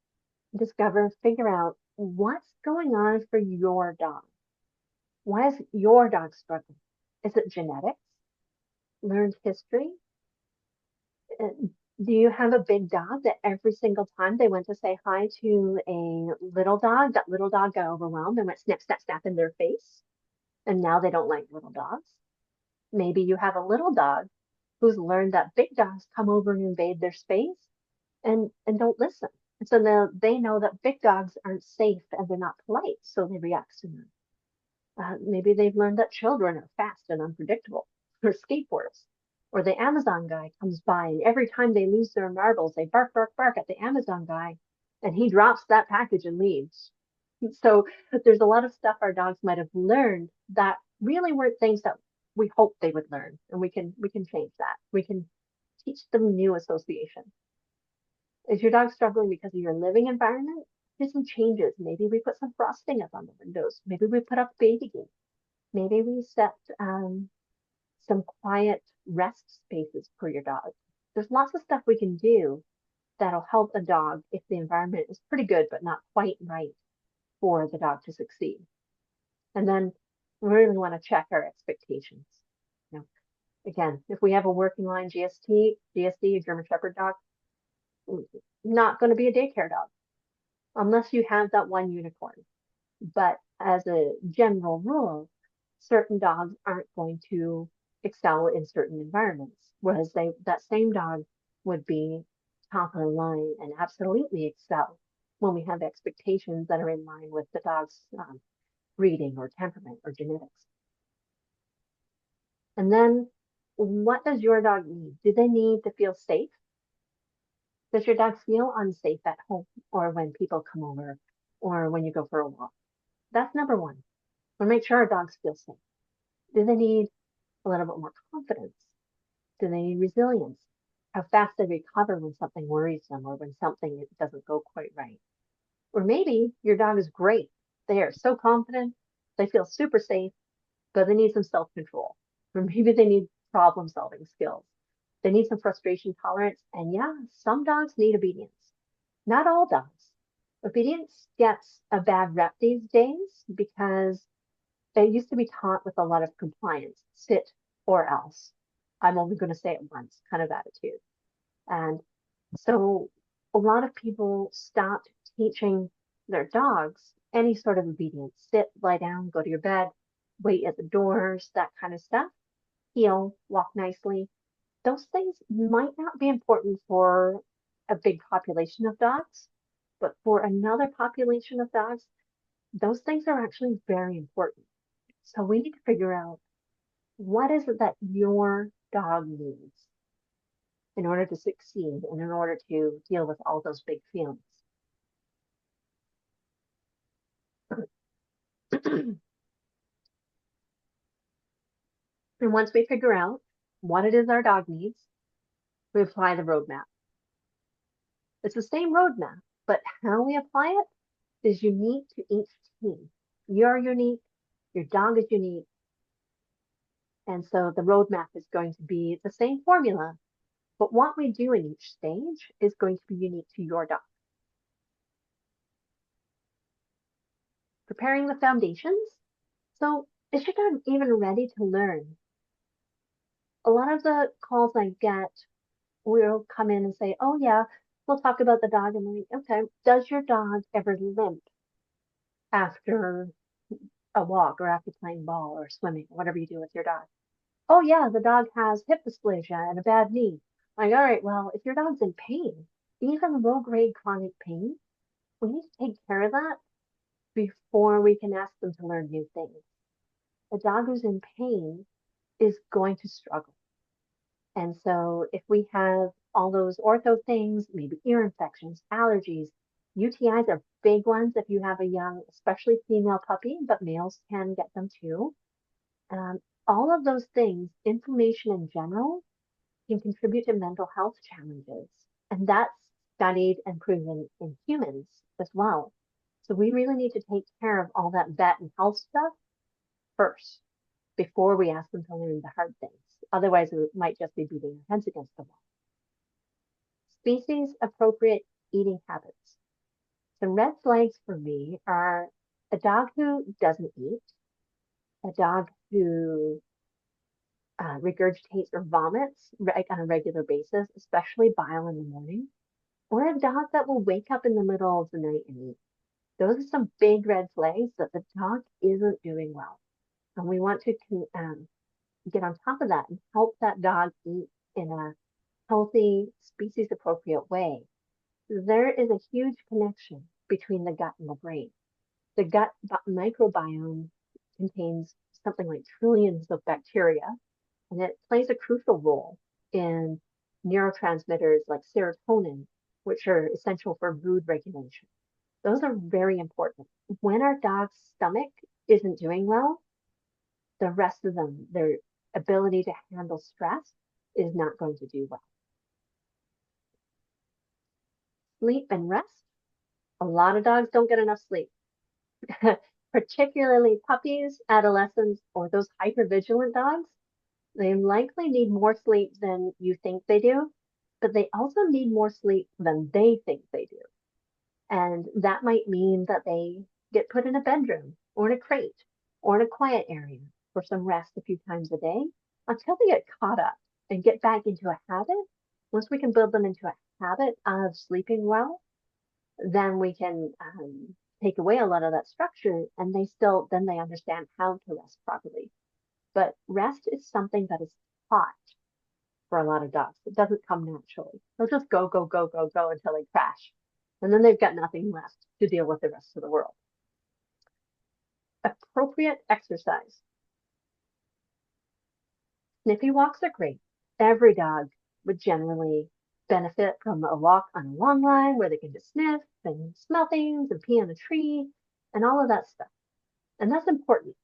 figure out what's going on for your dog. Why is your dog struggling? Is it genetics? Learned history? Do you have a big dog that every single time they went to say hi to a little dog, that little dog got overwhelmed and went snap, snap, snap in their face? And now they don't like little dogs. Maybe you have a little dog who's learned that big dogs come over and invade their space and don't listen. And so now they know that big dogs aren't safe and they're not polite, so they react to them. Maybe they've learned that children are fast and unpredictable, or skateboarders. Or the Amazon guy comes by, and every time they lose their marbles, they bark, bark, bark at the Amazon guy, and he drops that package and leaves. So there's a lot of stuff our dogs might have learned that really weren't things that we hoped they would learn, and we can change that. We can teach them new association. Is your dog struggling because of your living environment? Do some changes. Maybe we put some frosting up on the windows. Maybe we put up baby gates. Maybe we set some quiet rest spaces for your dog. There's lots of stuff we can do that'll help a dog if the environment is pretty good, but not quite right for the dog to succeed. And then we really want to check our expectations. You know, again, if we have a working line GSD, a German Shepherd dog, not going to be a daycare dog unless you have that one unicorn. But as a general rule, certain dogs aren't going to excel in certain environments, whereas that same dog would be top of the line and absolutely excel when we have expectations that are in line with the dog's breeding or temperament or genetics. And then, what does your dog need? Do they need to feel safe? Does your dog feel unsafe at home or when people come over or when you go for a walk? That's number one. We make sure our dogs feel safe. Do they need a little bit more confidence? Do they need resilience? How fast they recover when something worries them or when something doesn't go quite right? Or maybe your dog is great. They are so confident, they feel super safe, but they need some self-control. Or maybe they need problem-solving skills. They need some frustration tolerance. And yeah, some dogs need obedience. Not all dogs. Obedience gets a bad rep these days because it used to be taught with a lot of compliance, sit or else. I'm only going to say it once kind of attitude. And so a lot of people stopped teaching their dogs any sort of obedience. Sit, lie down, go to your bed, wait at the doors, that kind of stuff. Heel, walk nicely. Those things might not be important for a big population of dogs, but for another population of dogs, those things are actually very important. So we need to figure out, what is it that your dog needs in order to succeed and in order to deal with all those big feelings. And once we figure out what it is our dog needs, we apply the roadmap. It's the same roadmap, but how we apply it is unique to each team. You're unique, your dog is unique, and so the roadmap is going to be the same formula, But what we do in each stage is going to be unique to your dog. Preparing the foundations. So is your dog even ready to learn? A lot of the calls I get will come in and say, oh yeah, we'll talk about the dog. And I'm like, okay, does your dog ever limp after a walk or after playing ball or swimming, whatever you do with your dog? Oh yeah, the dog has hip dysplasia and a bad knee. Like, all right, well, if your dog's in pain, even low-grade chronic pain, we need to take care of that before we can ask them to learn new things. A dog who's in pain is going to struggle. And so if we have all those ortho things, maybe ear infections, allergies, UTIs are big ones if you have a young, especially female puppy, but males can get them too. All of those things, inflammation in general, can contribute to mental health challenges. And that's studied and proven in humans as well. So we really need to take care of all that vet and health stuff first before we ask them to learn the hard things. Otherwise, we might just be beating our heads against the wall. Species appropriate eating habits. Some red flags for me are a dog who doesn't eat, a dog who regurgitates or vomits on a regular basis, especially bile in the morning, or a dog that will wake up in the middle of the night and eat. Those are some big red flags that the dog isn't doing well. And we want to get on top of that and help that dog eat in a healthy, species appropriate way. There is a huge connection between the gut and the brain. The gut microbiome contains something like trillions of bacteria, and it plays a crucial role in neurotransmitters like serotonin, which are essential for mood regulation. Those are very important. When our dog's stomach isn't doing well, the rest of them, their ability to handle stress is not going to do well. Sleep and rest. A lot of dogs don't get enough sleep, particularly puppies, adolescents, or those hypervigilant dogs. They likely need more sleep than you think they do, but they also need more sleep than they think they do. And that might mean that they get put in a bedroom or in a crate or in a quiet area for some rest a few times a day until they get caught up and get back into a habit. Once we can build them into a habit of sleeping well, then we can take away a lot of that structure and then they understand how to rest properly. But rest is something that is taught for a lot of dogs. It doesn't come naturally. They'll just go, go, go, go, go until they crash. And then they've got nothing left to deal with the rest of the world. Appropriate exercise. Sniffy walks are great. Every dog would generally benefit from a walk on a long line where they can just sniff and smell things and pee on a tree and all of that stuff. And that's important.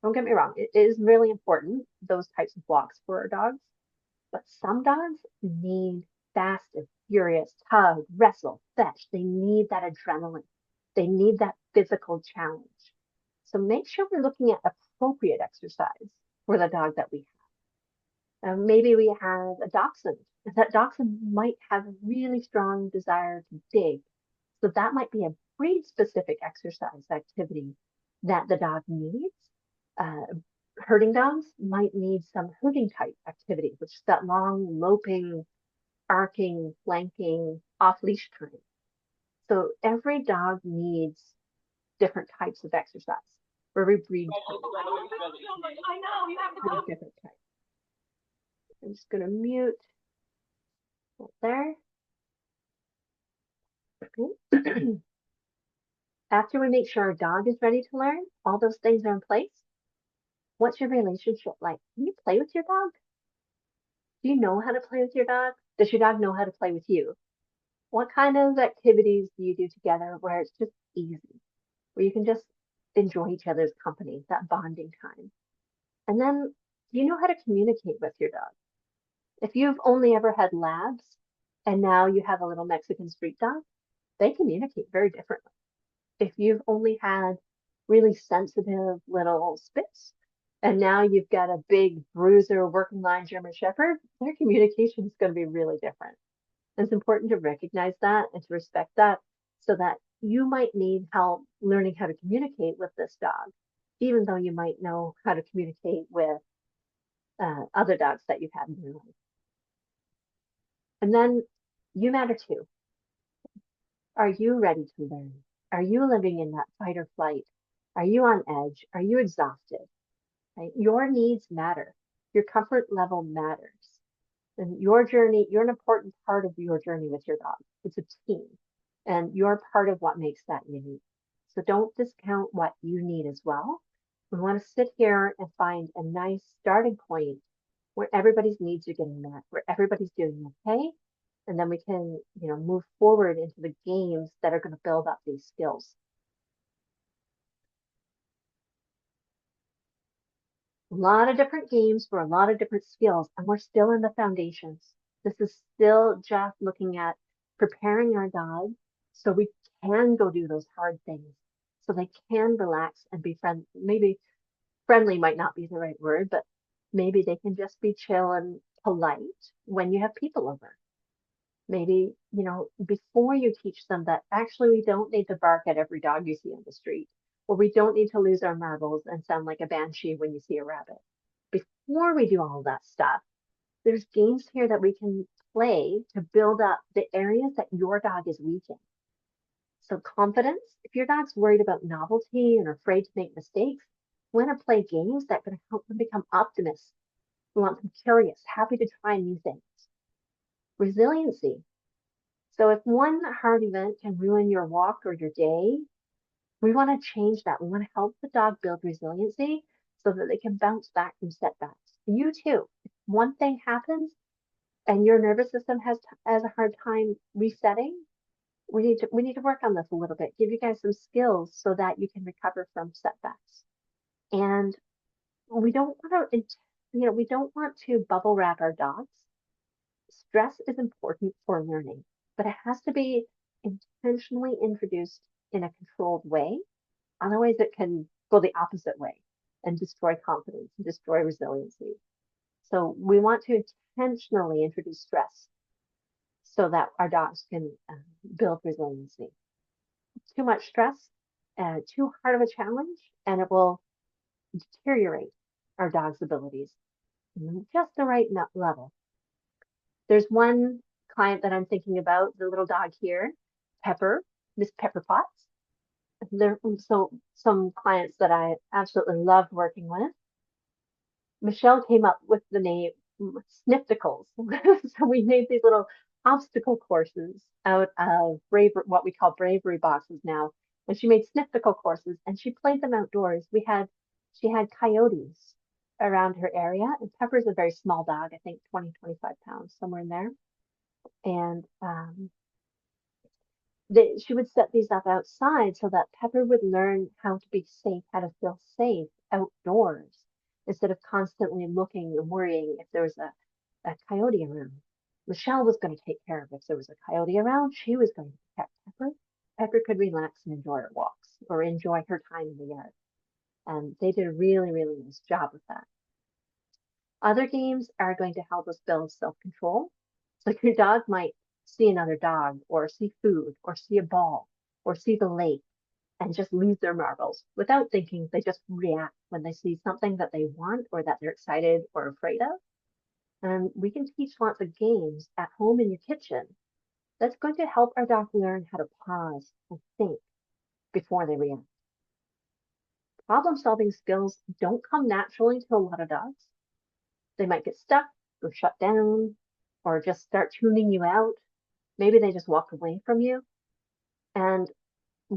Don't get me wrong. It is really important, those types of walks for our dogs. But some dogs need fast and furious tug, wrestle, fetch. They need that adrenaline. They need that physical challenge. So make sure we're looking at appropriate exercise for the dog that we have. Maybe we have a dachshund. That dachshund might have a really strong desire to dig. So that might be a breed-specific exercise activity that the dog needs. Herding dogs might need some herding type activity, which is that long, loping, arcing, flanking, off-leash time. So every dog needs different types of exercise. For every breed type, different type. I'm just going to mute right there. After we make sure our dog is ready to learn, all those things are in place. What's your relationship like? Can you play with your dog? Do you know how to play with your dog? Does your dog know how to play with you? What kind of activities do you do together where it's just easy, where you can just enjoy each other's company, that bonding time? And then, do you know how to communicate with your dog? If you've only ever had labs and now you have a little Mexican street dog, they communicate very differently. If you've only had really sensitive little Spitz and now you've got a big bruiser working line German Shepherd, their communication is going to be really different. And it's important to recognize that and to respect that so that you might need help learning how to communicate with this dog, even though you might know how to communicate with other dogs that you've had in your life. And then you matter too. Are you ready to learn? Are you living in that fight or flight? Are you on edge? Are you exhausted? Right? Your needs matter. Your comfort level matters. And your journey, you're an important part of your journey with your dog. It's a team. And you're part of what makes that unique. So don't discount what you need as well. We want to sit here and find a nice starting point where everybody's needs are getting met, where everybody's doing okay. And then we can, move forward into the games that are going to build up these skills. A lot of different games for a lot of different skills, and we're still in the foundations. This is still just looking at preparing our dog so we can go do those hard things, so they can relax and be friendly. Maybe friendly might not be the right word, but maybe they can just be chill and polite when you have people over. Maybe, before you teach them that actually we don't need to bark at every dog you see on the street, or we don't need to lose our marbles and sound like a banshee when you see a rabbit. Before we do all that stuff, there's games here that we can play to build up the areas that your dog is weak in. So confidence, if your dog's worried about novelty and afraid to make mistakes, we want to play games that are going to help them become optimists. We want them curious, happy to try new things. Resiliency. So if one hard event can ruin your walk or your day, we want to change that. We want to help the dog build resiliency so that they can bounce back from setbacks. You too. If one thing happens and your nervous system has a hard time resetting, we need to work on this a little bit. Give you guys some skills so that you can recover from setbacks. And we don't want to, we don't want to bubble wrap our dogs. Stress is important for learning, but it has to be intentionally introduced in a controlled way. Otherwise, it can go the opposite way and destroy confidence and destroy resiliency. So we want to intentionally introduce stress so that our dogs can build resiliency. Too much stress, too hard of a challenge, and it will deteriorate our dog's abilities. Just the right level. There's one client that I'm thinking about, the little dog here, Pepper, Miss Pepper Potts. There are some clients that I absolutely loved working with. Michelle came up with the name Snifticles. So we made these little obstacle courses out of what we call bravery boxes now. And she made Snifticle courses and she played them outdoors. She had coyotes around her area, and Pepper's a very small dog, I think 20, 25 pounds, somewhere in there. And she would set these up outside so that Pepper would learn how to be safe, how to feel safe outdoors, instead of constantly looking and worrying if there was a coyote around. Michelle was going to take care of if there was a coyote around. She was going to protect Pepper. Pepper could relax and enjoy her walks or enjoy her time in the yard. And they did a really, really nice job with that. Other games are going to help us build self-control. So your dog might see another dog or see food or see a ball or see the lake and just lose their marbles without thinking. They just react when they see something that they want or that they're excited or afraid of. And we can teach lots of games at home in your kitchen that's going to help our dog learn how to pause and think before they react. Problem-solving skills don't come naturally to a lot of dogs. They might get stuck or shut down or just start tuning you out. Maybe they just walk away from you. And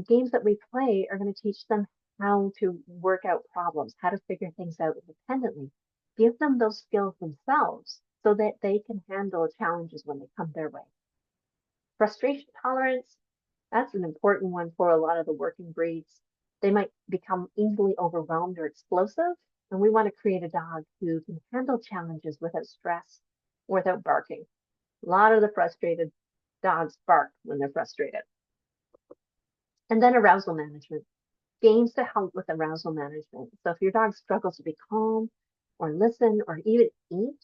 games that we play are going to teach them how to work out problems, how to figure things out independently. Give them those skills themselves so that they can handle challenges when they come their way. Frustration tolerance, that's an important one for a lot of the working breeds. They might become easily overwhelmed or explosive, and we want to create a dog who can handle challenges without stress, without barking. A lot of the frustrated dogs bark when they're frustrated. And then arousal management. games to help with arousal management. So if your dog struggles to be calm or listen or even eat,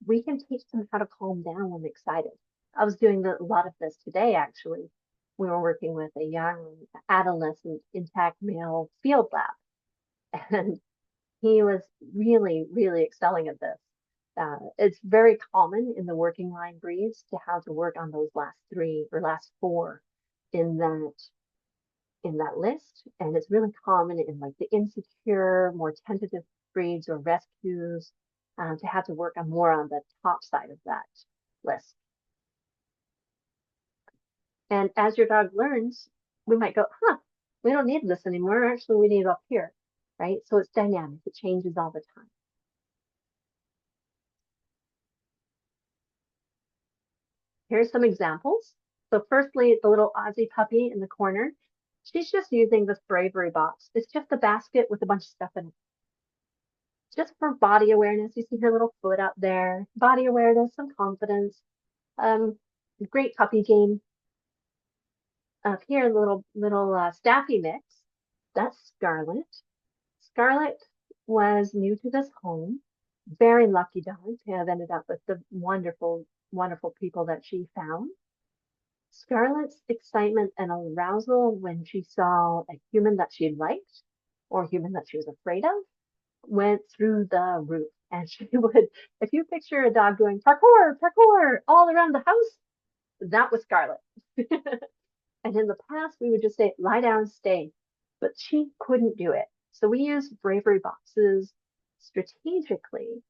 we can teach them how to calm down when excited. I was doing a lot of this today, actually. We were working with a young adolescent intact male field lab, and he was really, really excelling at this. It's very common in the working line breeds to have to work on those last three or last four in that list, and it's really common in like the insecure, more tentative breeds or rescues to have to work on more on the top side of that list. And as your dog learns, we might go, huh, we don't need this anymore. Actually, we need it up here, right? So it's dynamic. It changes all the time. Here's some examples. So firstly, the little Aussie puppy in the corner, she's just using this bravery box. It's just a basket with a bunch of stuff in it. Just for body awareness. You see her little foot up there. Body awareness, some confidence. Great puppy game. Up here, little Staffy mix. That's Scarlet. Scarlet was new to this home. Very lucky dog to have ended up with the wonderful, wonderful people that she found. Scarlet's excitement and arousal when she saw a human that she liked or a human that she was afraid of went through the roof. And she would, if you picture a dog doing parkour, parkour all around the house, that was Scarlet. And in the past, we would just say, lie down, stay. But she couldn't do it. So we used bravery boxes strategically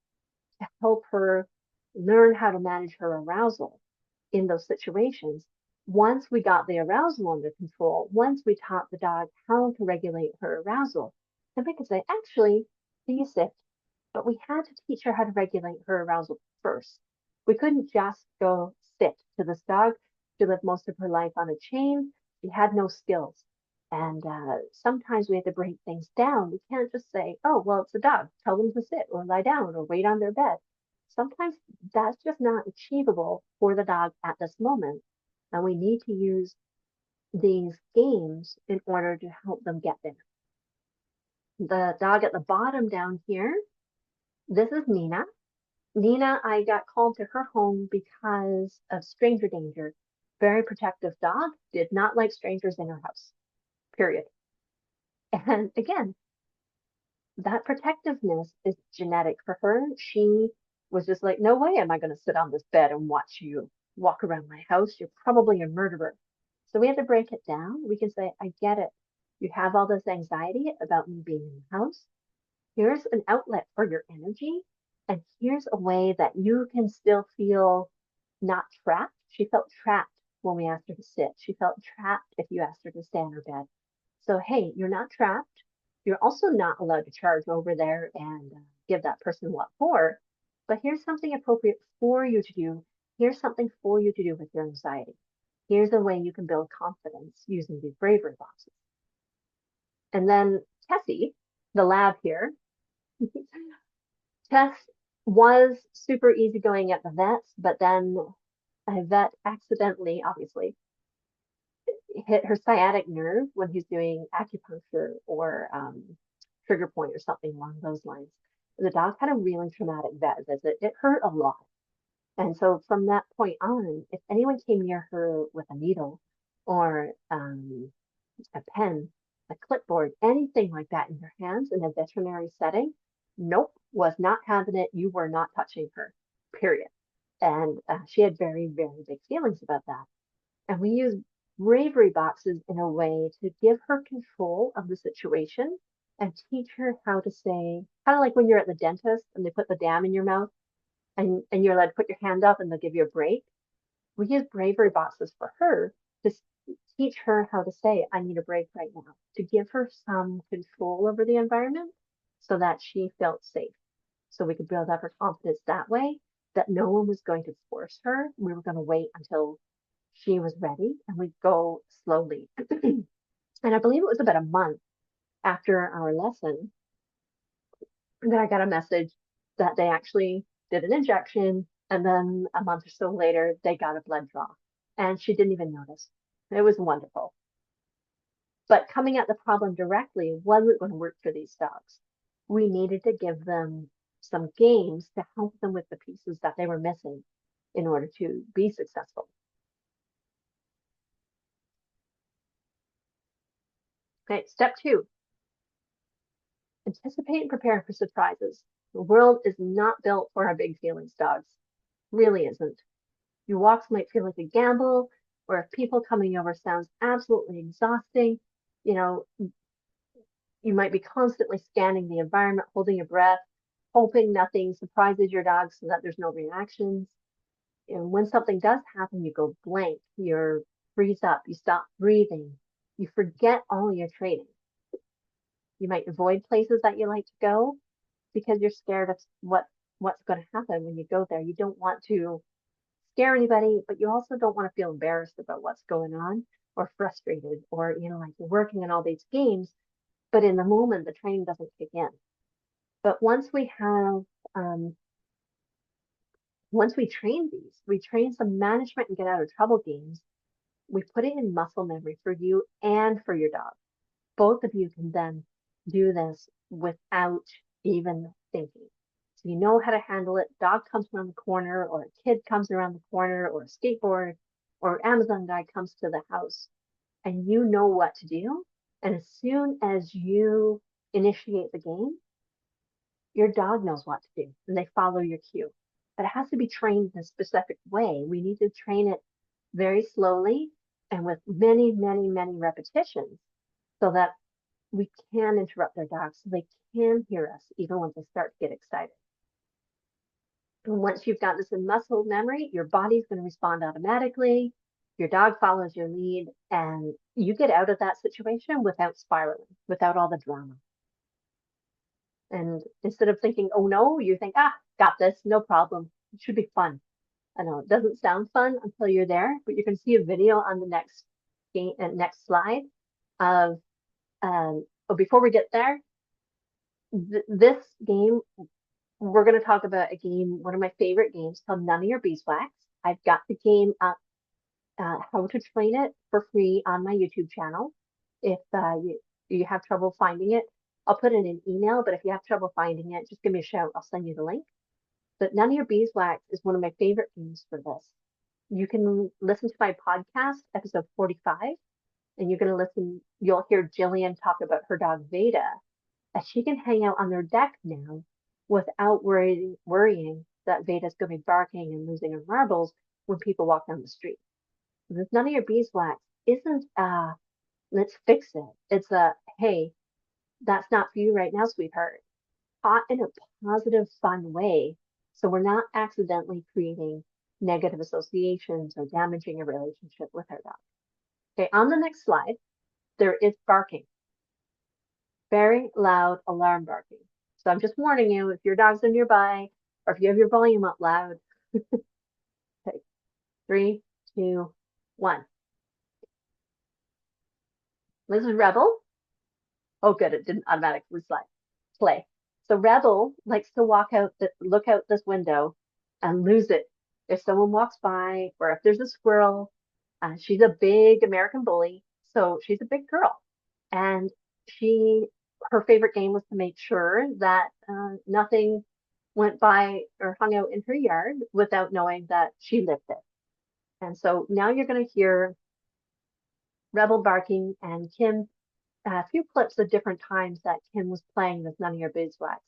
to help her learn how to manage her arousal in those situations. Once we got the arousal under control, once we taught the dog how to regulate her arousal, then we could say, actually, please sit. But we had to teach her how to regulate her arousal first. We couldn't just go sit to this dog. She lived most of her life on a chain. She had no skills. And sometimes we have to break things down. We can't just say, oh, well, it's a dog. Tell them to sit or lie down or wait on their bed. Sometimes that's just not achievable for the dog at this moment. And we need to use these games in order to help them get there. The dog at the bottom down here, this is Nina. Nina, I got called to her home because of stranger danger. Very protective dog, did not like strangers in her house, period. And again, that protectiveness is genetic for her. She was just like, no way am I going to sit on this bed and watch you walk around my house. You're probably a murderer. So we had to break it down. We can say, I get it. You have all this anxiety about me being in the house. Here's an outlet for your energy. And here's a way that you can still feel not trapped. She felt trapped when we asked her to sit. She felt trapped if you asked her to stay on her bed. So, hey, you're not trapped. You're also not allowed to charge over there and give that person what for. But here's something appropriate for you to do. Here's something for you to do with your anxiety. Here's a way you can build confidence using these bravery boxes. And then Tessie, the lab here, Tess was super easygoing at the vets, but then a vet accidentally, obviously, hit her sciatic nerve when he's doing acupuncture or trigger point or something along those lines. The dog had a really traumatic vet visit. It hurt a lot. And so from that point on, if anyone came near her with a needle or a pen, a clipboard, anything like that in her hands in a veterinary setting, nope, was not having it. You were not touching her, period. And she had very, very big feelings about that. And we use bravery boxes in a way to give her control of the situation and teach her how to say, kind of like when you're at the dentist and they put the dam in your mouth and you're allowed to put your hand up and they'll give you a break. We use bravery boxes for her to teach her how to say, I need a break right now, to give her some control over the environment so that she felt safe. So we could build up her confidence that way, that no one was going to force her. We were going to wait until she was ready and we'd go slowly. And I believe it was about a month after our lesson that I got a message that they actually did an injection. And then a month or so later, they got a blood draw and she didn't even notice. It was wonderful. But coming at the problem directly wasn't going to work for these dogs. We needed to give them some games to help them with the pieces that they were missing in order to be successful. Okay, step 2. Anticipate and prepare for surprises. The world is not built for our big feelings dogs. Really isn't. Your walks might feel like a gamble, or if people coming over sounds absolutely exhausting, you know, you might be constantly scanning the environment, holding your breath, hoping nothing surprises your dog so that there's no reactions. And when something does happen, you go blank, you freeze up, you stop breathing, you forget all your training. You might avoid places that you like to go because you're scared of what's going to happen when you go there. You don't want to scare anybody, but you also don't want to feel embarrassed about what's going on or frustrated or, like you're working on all these games, but in the moment, the training doesn't kick in. But once we train these, we train some management and get out of trouble games, we put it in muscle memory for you and for your dog. Both of you can then do this without even thinking. So you know how to handle it. Dog comes around the corner, or a kid comes around the corner, or a skateboard, or Amazon guy comes to the house, and you know what to do. And as soon as you initiate the game, your dog knows what to do and they follow your cue. But it has to be trained in a specific way. We need to train it very slowly and with many, many, many repetitions so that we can interrupt their dogs so they can hear us even when they start to get excited. And once you've got this in muscle memory, your body's going to respond automatically. Your dog follows your lead and you get out of that situation without spiraling, without all the drama. And instead of thinking, oh no, you think, got this, no problem. It should be fun. I know it doesn't sound fun until you're there, but you can see a video on the next slide of, before we get there, this game, we're going to talk about a game, one of my favorite games called None of Your Beeswax. I've got the game up, how to train it for free on my YouTube channel. If you have trouble finding it, I'll put it in an email, but if you have trouble finding it, just give me a shout. I'll send you the link. But None of Your Beeswax is one of my favorite games for this. You can listen to my podcast, episode 45, and you'll hear Jillian talk about her dog Veda, as she can hang out on their deck now without worrying that Veda's going to be barking and losing her marbles when people walk down the street. This None of Your Beeswax isn't let's fix it. It's hey, that's not for you right now, sweetheart. Taught in a positive, fun way. So we're not accidentally creating negative associations or damaging a relationship with our dog. Okay, on the next slide, there is barking. Very loud alarm barking. So I'm just warning you, if your dogs are nearby or if you have your volume up loud. Okay, 3, 2, 1. This is Rebel. Oh, good, it didn't automatically play. So Rebel likes to look out this window and lose it. If someone walks by or if there's a squirrel, she's a big American bully, so she's a big girl. And her favorite game was to make sure that nothing went by or hung out in her yard without knowing that she lived there. And so now you're going to hear Rebel barking and Kim, a few clips of different times that Kim was playing with None of Your Beeswax.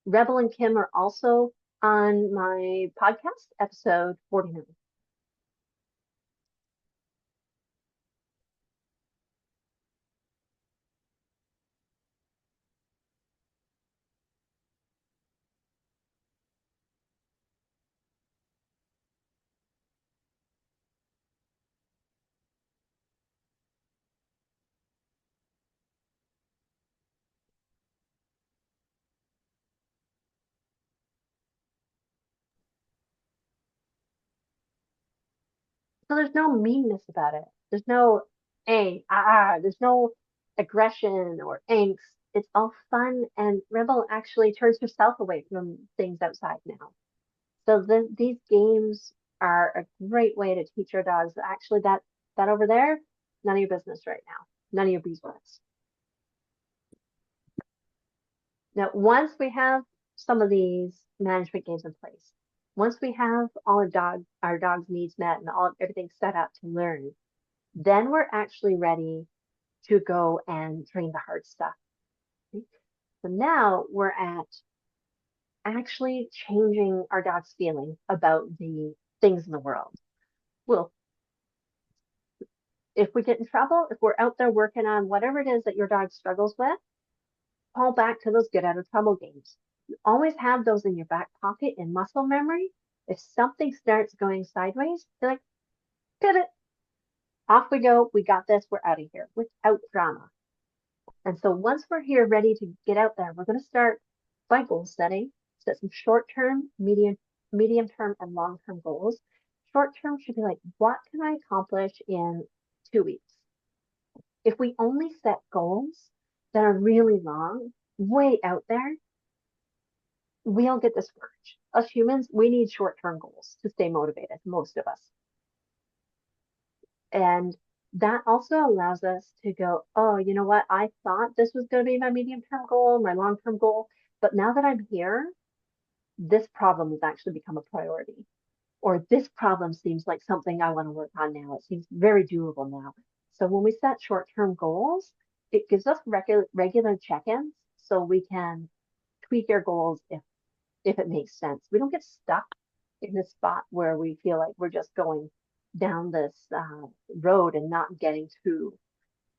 Rebel and Kim are also on my podcast, episode 49. So there's no meanness about it. There's no there's no aggression or angst. It's all fun, and Rebel actually turns herself away from things outside now. So these games are a great way to teach our dogs actually that over there, none of your business right now. None of your beeswax. Now, once we have some of these management games in place, once we have all our dog's needs met and everything set up to learn, then we're actually ready to go and train the hard stuff. Okay? So now we're at actually changing our dog's feeling about the things in the world. Well, if we get in trouble, if we're out there working on whatever it is that your dog struggles with, fall back to those get out of trouble games. You always have those in your back pocket in muscle memory. If something starts going sideways, you're like, pivot, off we go. We got this. We're out of here without drama. And so once we're here ready to get out there, we're going to start by goal setting. Set some short-term, medium-term, and long-term goals. Short-term should be like, what can I accomplish in 2 weeks? If we only set goals that are really long, way out there, we'll get discouraged. Us humans, we need short-term goals to stay motivated, most of us. And that also allows us to go, oh, you know what? I thought this was going to be my medium-term goal, my long-term goal, but now that I'm here, this problem has actually become a priority. Or this problem seems like something I want to work on now. It seems very doable now. So when we set short-term goals, it gives us regular check-ins so we can tweak our goals if it makes sense. We don't get stuck in this spot where we feel like we're just going down this road and not getting to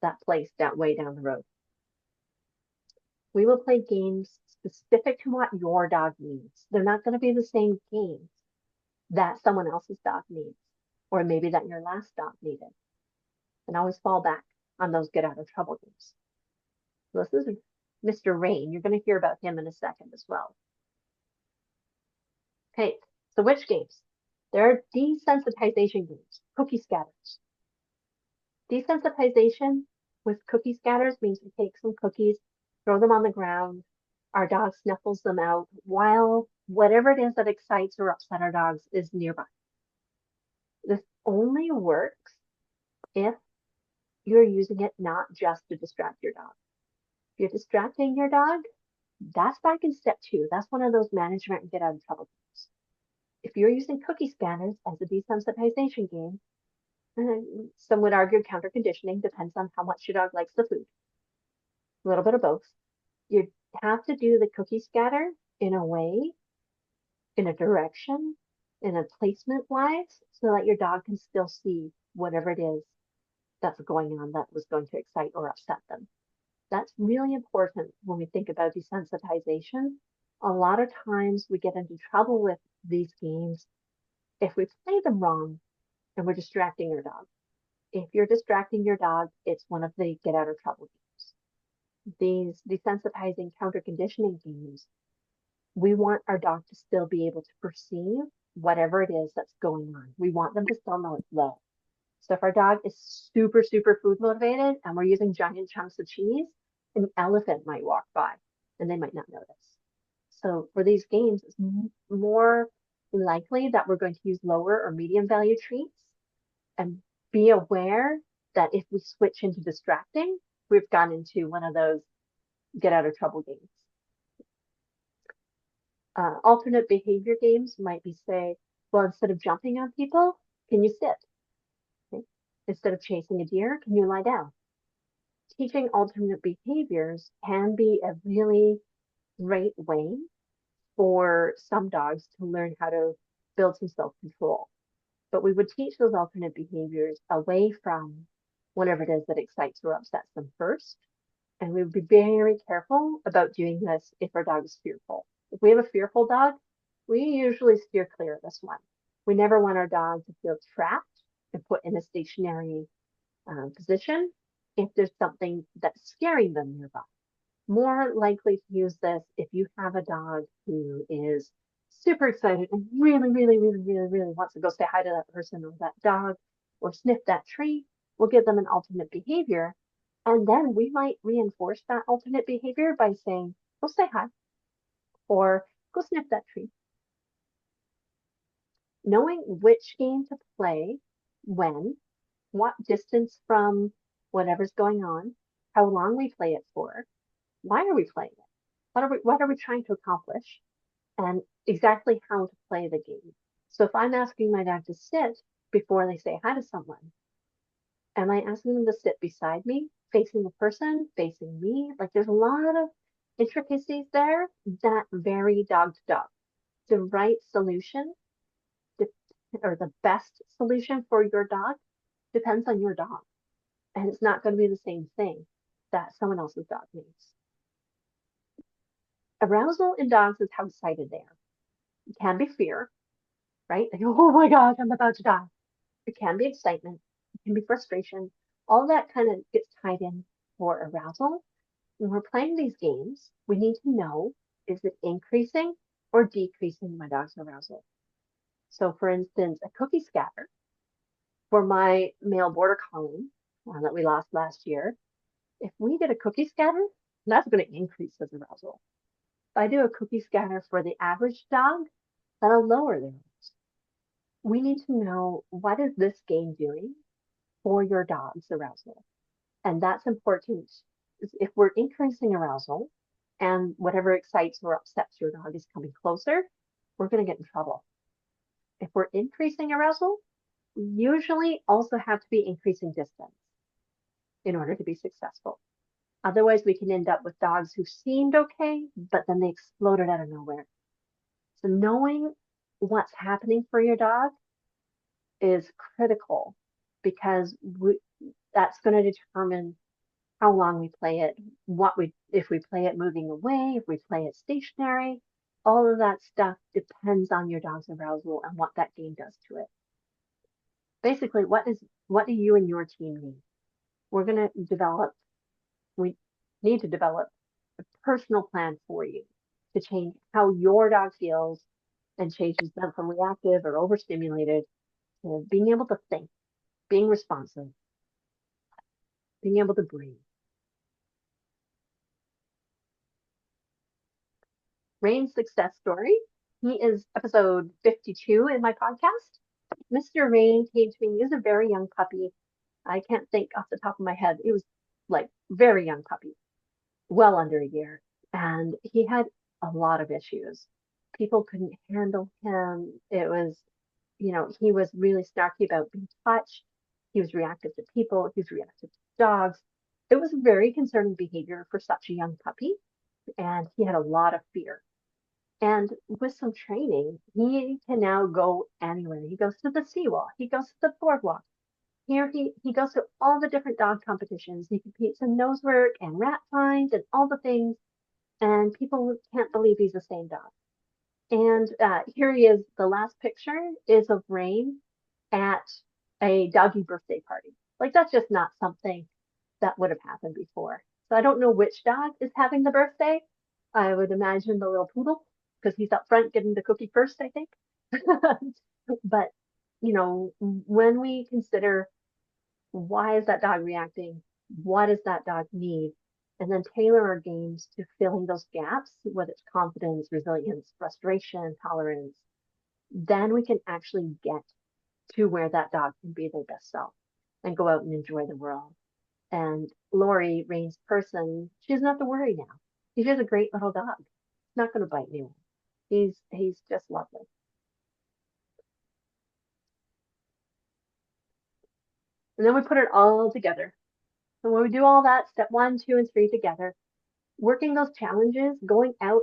that place that way down the road. We will play games specific to what your dog needs. They're not going to be the same games that someone else's dog needs, or maybe that your last dog needed. And always fall back on those get out of trouble games. So this is Mr. Rain. You're going to hear about him in a second as well. Okay, so which games? There are desensitization games, cookie scatters. Desensitization with cookie scatters means we take some cookies, throw them on the ground, our dog snuffles them out while whatever it is that excites or upsets our dogs is nearby. This only works if you're using it not just to distract your dog. If you're distracting your dog, that's back in step 2. That's one of those management and get out of trouble games. If you're using cookie scatters as a desensitization game, some would argue counter conditioning, depends on how much your dog likes the food. A little bit of both. You have to do the cookie scatter in a way, in a direction, in a placement wise, so that your dog can still see whatever it is that's going on that was going to excite or upset them. That's really important when we think about desensitization. A lot of times we get into trouble with these games if we play them wrong and we're distracting your dog. If you're distracting your dog, it's one of the get out of trouble games. These desensitizing counter conditioning games, we want our dog to still be able to perceive whatever it is that's going on. We want them to still know it's low. So if our dog is super, super food motivated and we're using giant chunks of cheese, an elephant might walk by and they might not notice. So for these games, it's more likely that we're going to use lower or medium value treats, and be aware that if we switch into distracting, we've gone into one of those get out of trouble games. Alternate behavior games might be say, well, instead of jumping on people, can you sit? Okay. Instead of chasing a deer, can you lie down? Teaching alternate behaviors can be a really great way for some dogs to learn how to build some self-control. But we would teach those alternate behaviors away from whatever it is that excites or upsets them first. And we would be very careful about doing this if our dog is fearful. If we have a fearful dog, we usually steer clear of this one. We never want our dog to feel trapped and put in a stationary position if there's something that's scaring them nearby. More likely to use this if you have a dog who is super excited and really wants to go say hi to that person or that dog or sniff that tree. We'll give them an alternate behavior. And then we might reinforce that alternate behavior by saying, go say hi or go sniff that tree. Knowing which game to play when, what distance from whatever's going on, how long we play it for, why are we playing it, what are we trying to accomplish, and exactly how to play the game. So if I'm asking my dog to sit before they say hi to someone, am I asking them to sit beside me, facing the person, facing me? Like there's a lot of intricacies there that vary dog to dog. The right solution or the best solution for your dog depends on your dog. And it's not going to be the same thing that someone else's dog needs. Arousal in dogs is how excited they are. It can be fear, right? They go, oh my gosh, I'm about to die. It can be excitement. It can be frustration. All that kind of gets tied in for arousal. When we're playing these games, we need to know, is it increasing or decreasing my dog's arousal? So for instance, a cookie scatter for my male border collie that we lost last year, if we did a cookie scatter, that's going to increase his arousal. If I do a cookie scatter for the average dog, that'll lower their arousal. We need to know, what is this game doing for your dog's arousal? And that's important. If we're increasing arousal and whatever excites or upsets your dog is coming closer, we're going to get in trouble. If we're increasing arousal, we usually also have to be increasing distance in order to be successful. Otherwise, we can end up with dogs who seemed okay, but then they exploded out of nowhere. So knowing what's happening for your dog is critical, because that's going to determine how long we play it, if we play it moving away, if we play it stationary. All of that stuff depends on your dog's arousal and what that game does to it. Basically, what do you and your team need? We need to develop a personal plan for you to change how your dog feels and changes them from reactive or overstimulated to being able to think, being responsive, being able to breathe. Rain's success story. He is episode 52 in my podcast. Mr. Rain came to me. He was a very young puppy. I can't think off the top of my head. He was like very young puppy, well under a year. And he had a lot of issues. People couldn't handle him. It was, he was really snarky about being touched. He was reactive to people. He was reactive to dogs. It was very concerning behavior for such a young puppy. And he had a lot of fear. And with some training, he can now go anywhere. He goes to the seawall. He goes to the boardwalk. Here he goes to all the different dog competitions. He competes in nose work and rat finds and all the things. And people can't believe he's the same dog. And here he is. The last picture is of Rain at a doggy birthday party. Like, that's just not something that would have happened before. So I don't know which dog is having the birthday. I would imagine the little poodle, because he's up front getting the cookie first, I think. But, when we consider, why is that dog reacting? What does that dog need? And then tailor our games to filling those gaps, whether it's confidence, resilience, frustration, tolerance, then we can actually get to where that dog can be their best self and go out and enjoy the world. And Lori, Rain's person, she doesn't have to worry now. He's just a great little dog. He's not going to bite anyone. He's just lovely. And then we put it all together. So when we do all that, step 1, 2, and 3 together, working those challenges, going out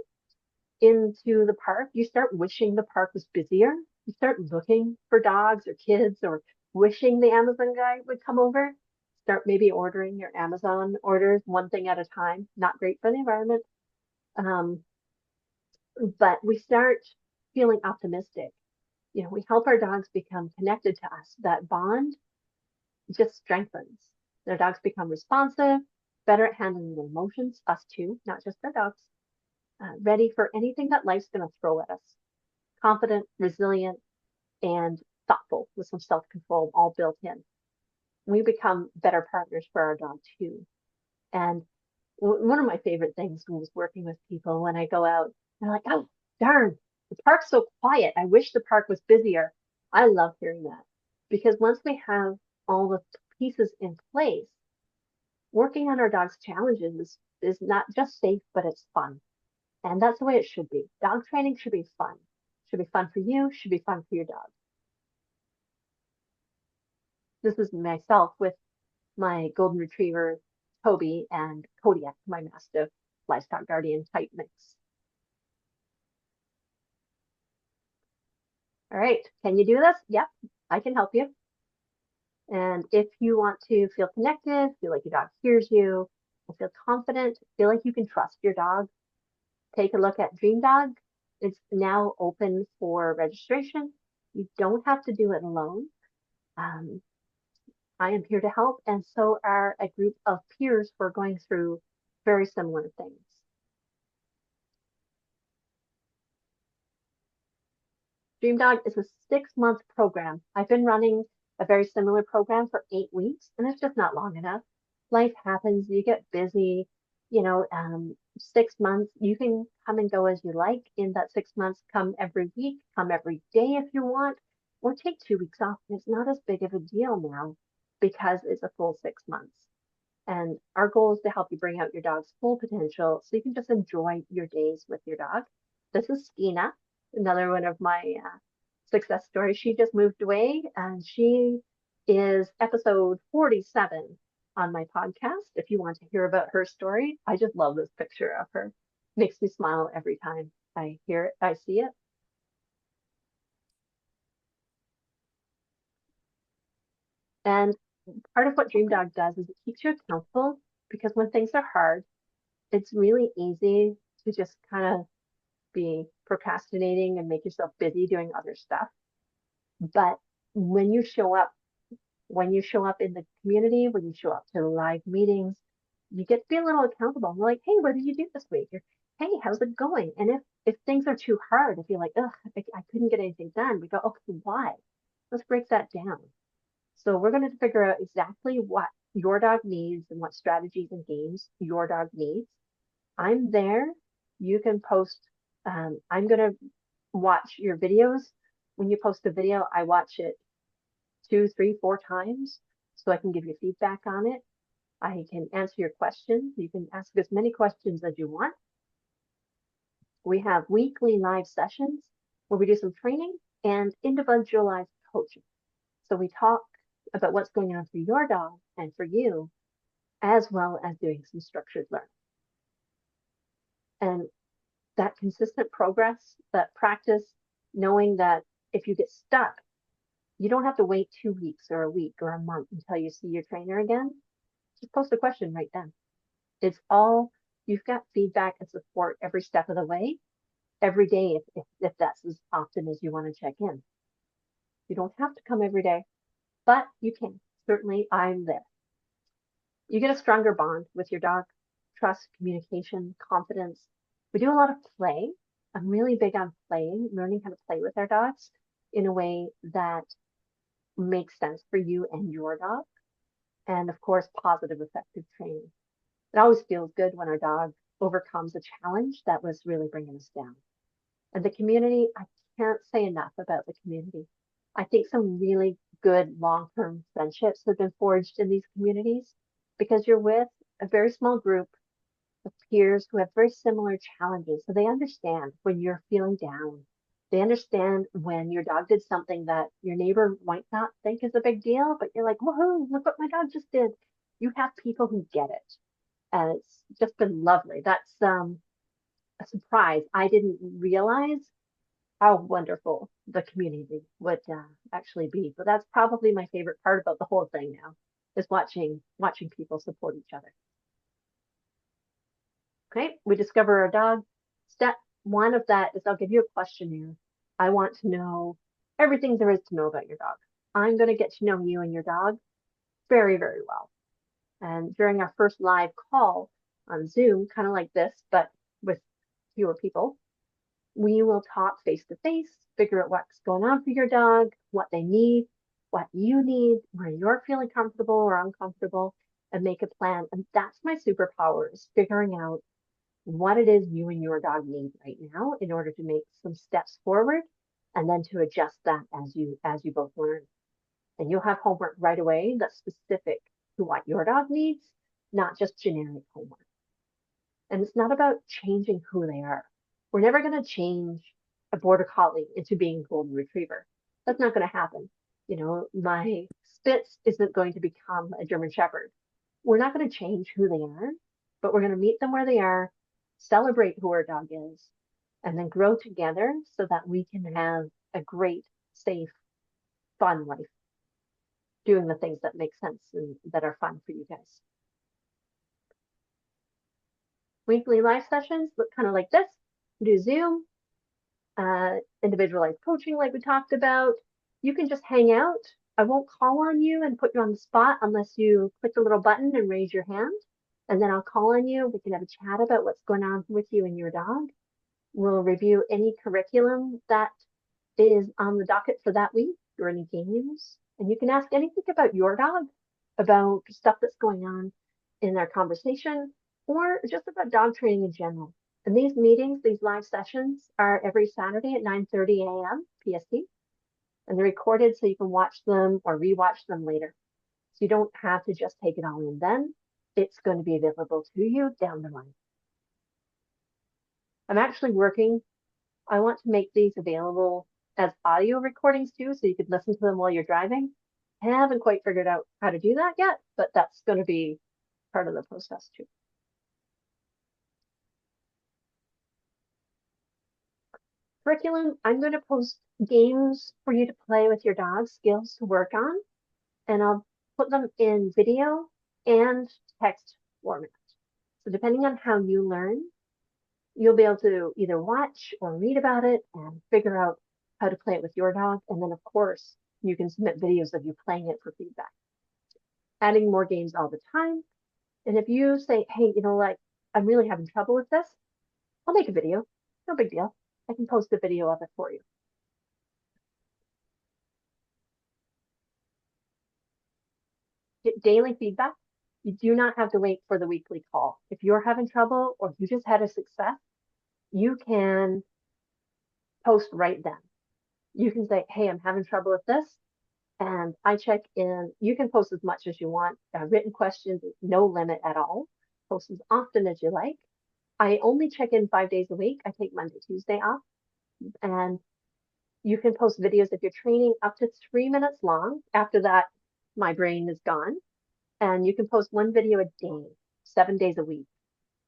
into the park, you start wishing the park was busier. You start looking for dogs or kids, or wishing the Amazon guy would come over. Start maybe ordering your Amazon orders one thing at a time. Not great for the environment. But we start feeling optimistic. We help our dogs become connected to us. That bond just strengthens. Their dogs become responsive, better at handling their emotions, us too, not just their dogs, ready for anything that life's going to throw at us. Confident, resilient, and thoughtful with some self-control all built in. We become better partners for our dog too. And one of my favorite things was working with people when I go out, they're like, oh, darn, the park's so quiet. I wish the park was busier. I love hearing that, because once we have all the pieces in place, working on our dog's challenges is not just safe, but it's fun. And that's the way it should be. Dog training should be fun. Should be fun for you, should be fun for your dog. This is myself with my golden retriever, Toby, and Kodiak, my mastiff livestock guardian type mix. All right, can you do this? Yep, I can help you. And if you want to feel connected, feel like your dog hears you, and feel confident, feel like you can trust your dog, take a look at Dream Dog. It's now open for registration. You don't have to do it alone. I am here to help, and so are a group of peers who are going through very similar things. Dream Dog is a 6-month program. I've been running a very similar program for 8 weeks, and it's just not long enough. Life happens, you get busy, 6 months, you can come and go as you like. In that 6 months, come every week, come every day if you want, or take 2 weeks off. It's not as big of a deal now because it's a full 6 months. And our goal is to help you bring out your dog's full potential so you can just enjoy your days with your dog. This is Skeena, another one of my success stories. She just moved away and she is episode 47 on my podcast. If you want to hear about her story, I just love this picture of her. Makes me smile every time I hear it, I see it. And part of what Dream Dog does is it keeps you accountable because when things are hard, it's really easy to just kind of be procrastinating and make yourself busy doing other stuff. But when you show up in the community, when you show up to live meetings, you get to be a little accountable. You're like, hey, what did you do this week? Or, hey, how's it going? And if things are too hard, if you're like, ugh, I couldn't get anything done, we go, okay, why? Let's break that down. So we're going to figure out exactly what your dog needs and what strategies and games your dog needs. I'm there. You can post. I'm going to watch your videos. When you post a video, I watch it 2, 3, 4 times so I can give you feedback on it. I can answer your questions. You can ask as many questions as you want. We have weekly live sessions where we do some training and individualized coaching. So we talk about what's going on for your dog and for you, as well as doing some structured learning. And that consistent progress, that practice, knowing that if you get stuck, you don't have to wait 2 weeks or a week or a month until you see your trainer again. Just post a question right then. It's all, you've got feedback and support every step of the way, every day if that's as often as you want to check in. You don't have to come every day, but you can. Certainly, I'm there. You get a stronger bond with your dog, trust, communication, confidence. We do a lot of play. I'm really big on playing, learning how to play with our dogs in a way that makes sense for you and your dog. And of course, positive, effective training. It always feels good when our dog overcomes a challenge that was really bringing us down. And the community, I can't say enough about the community. I think some really good long-term friendships have been forged in these communities because you're with a very small group of peers who have very similar challenges. So they understand when you're feeling down. They understand when your dog did something that your neighbor might not think is a big deal, but you're like, woohoo, look what my dog just did. You have people who get it. And it's just been lovely. That's a surprise. I didn't realize how wonderful the community would actually be. But that's probably my favorite part about the whole thing now, is watching people support each other. Okay, we discover our dog. Step 1 of that is I'll give you a questionnaire. I want to know everything there is to know about your dog. I'm going to get to know you and your dog very, very well. And during our first live call on Zoom, kind of like this, but with fewer people, we will talk face to face, figure out what's going on for your dog, what they need, what you need, where you're feeling comfortable or uncomfortable, and make a plan. And that's my superpower, is figuring out what it is you and your dog need right now in order to make some steps forward and then to adjust that as you both learn. And you'll have homework right away that's specific to what your dog needs not just generic homework. And it's not about changing who they are. We're never going to change a border collie into being a golden retriever. That's not going to happen. You know, my Spitz isn't going to become a German Shepherd. We're not going to change who they are, but we're going to meet them where they are, celebrate who our dog is, and then grow together so that we can have a great, safe, fun life doing the things that make sense and that are fun for you guys. Weekly live sessions look kind of like this. Do Zoom, individualized coaching like we talked about. You can just hang out. I won't call on you and put you on the spot unless you click the little button and raise your hand. And then I'll call on you. We can have a chat about what's going on with you and your dog. We'll review any curriculum that is on the docket for that week or any games. And you can ask anything about your dog, about stuff that's going on in their conversation, or just about dog training in general. And these meetings, these live sessions are every Saturday at 9:30 a.m. PST. And they're recorded so you can watch them or rewatch them later. So you don't have to just take it all in then. It's going to be available to you down the line. I'm actually working. I want to make these available as audio recordings too, so you could listen to them while you're driving. I haven't quite figured out how to do that yet, but that's going to be part of the process too. Curriculum, I'm going to post games for you to play with your dog, skills to work on, and I'll put them in video and text format. So depending on how you learn, you'll be able to either watch or read about it and figure out how to play it with your dog. And then, of course, you can submit videos of you playing it for feedback. Adding more games all the time. And if you say, hey, you know what, I'm really having trouble with this, I'll make a video. No big deal. I can post a video of it for you. Get daily feedback. You do not have to wait for the weekly call. If you're having trouble or you just had a success, you can post right then. You can say, hey, I'm having trouble with this. And I check in. You can post as much as you want. Written questions, no limit at all. Post as often as you like. I only check in 5 days a week. I take Monday, Tuesday off. And you can post videos if you're training up to 3 minutes long. After that, my brain is gone. And you can post one video a day, 7 days a week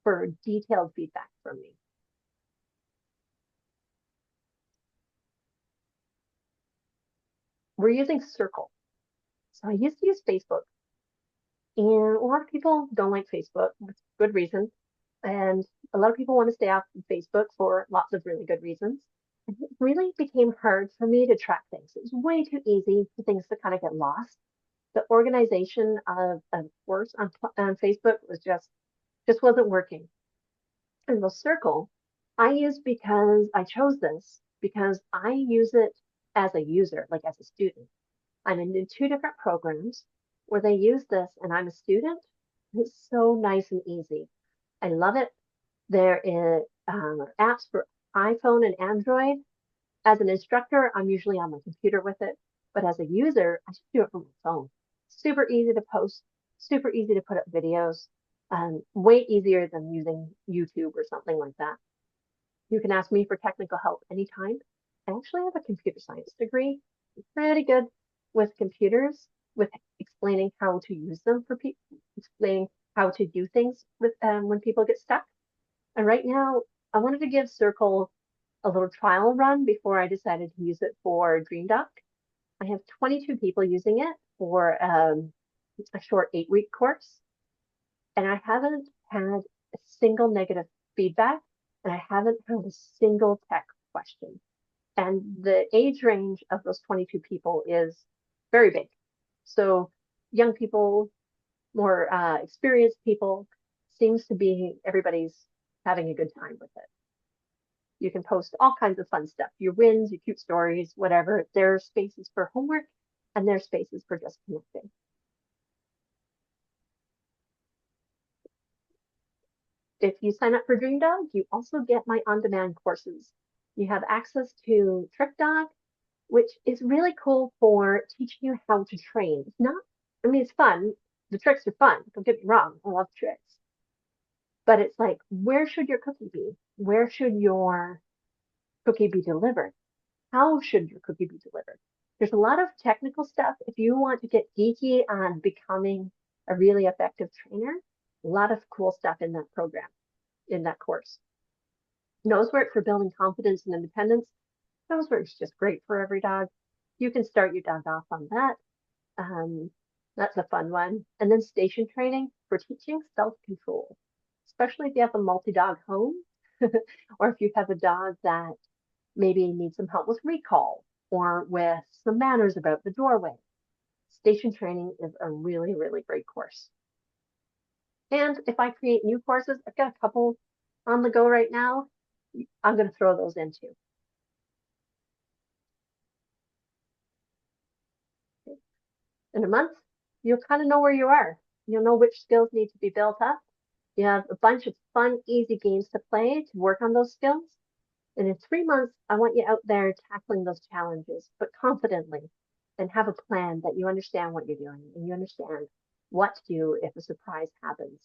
for detailed feedback from me. We're using Circle. So I used to use Facebook. And a lot of people don't like Facebook with good reasons. And a lot of people want to stay off of Facebook for lots of really good reasons. And it really became hard for me to track things. It was way too easy for things to kind of get lost. The organization of course on Facebook was just wasn't working. And the Circle I use because I chose this because I use it as a user, like as a student. I'm in 2 different programs where they use this and I'm a student. It's so nice and easy. I love it. There is apps for iPhone and Android. As an instructor, I'm usually on my computer with it, but as a user, I just do it from my phone. Super easy to post, super easy to put up videos, way easier than using YouTube or something like that. You can ask me for technical help anytime. I actually have a computer science degree. I'm pretty good with computers, with explaining how to use them for people, explaining how to do things with when people get stuck. And right now, I wanted to give Circle a little trial run before I decided to use it for Dream Duck. I have 22 people using it for a short 8-week course. And I haven't had a single negative feedback, and I haven't had a single tech question. And the age range of those 22 people is very big. So young people, more experienced people, seems to be everybody's having a good time with it. You can post all kinds of fun stuff, your wins, your cute stories, whatever. There are spaces for homework and there are spaces for just connecting. If you sign up for Dream Dog, you also get my on-demand courses. You have access to Trick Dog, which is really cool for teaching you how to train. It's not, I mean, it's fun. The tricks are fun. Don't get me wrong. I love tricks. But it's like, where should your cookie be? Where should your cookie be delivered? How should your cookie be delivered? There's a lot of technical stuff. If you want to get geeky on becoming a really effective trainer, a lot of cool stuff in that program, in that course. Nose work for building confidence and independence. Nose work is just great for every dog. You can start your dog off on that. That's a fun one. And then station training for teaching self-control, especially if you have a multi-dog home or if you have a dog that maybe needs some help with recall or with some manners about the doorway. Station training is a really, really great course. And if I create new courses, I've got a couple on the go right now. I'm going to throw those in too. In a month, you'll kind of know where you are. You'll know which skills need to be built up. You have a bunch of fun, easy games to play to work on those skills. And in 3 months, I want you out there tackling those challenges, but confidently, and have a plan that you understand what you're doing and you understand what to do if a surprise happens.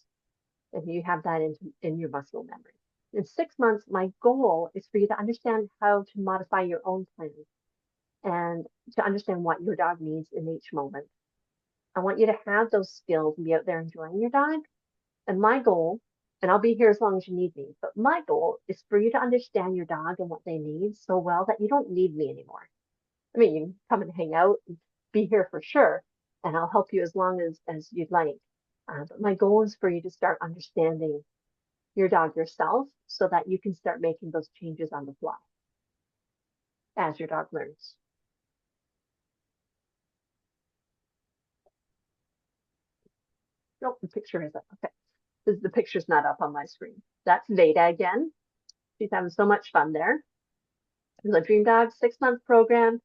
And you have that in your muscle memory. In 6 months, my goal is for you to understand how to modify your own plan and to understand what your dog needs in each moment. I want you to have those skills and be out there enjoying your dog. And my goal, and I'll be here as long as you need me, but my goal is for you to understand your dog and what they need so well that you don't need me anymore. I mean, you can come and hang out and be here for sure, and I'll help you as long as you'd like. But my goal is for you to start understanding your dog yourself so that you can start making those changes on the fly as your dog learns. Nope, the picture is up. Okay. The picture's not up on my screen. That's Veda again. She's having so much fun there. It's a Dream Dog 6-month program,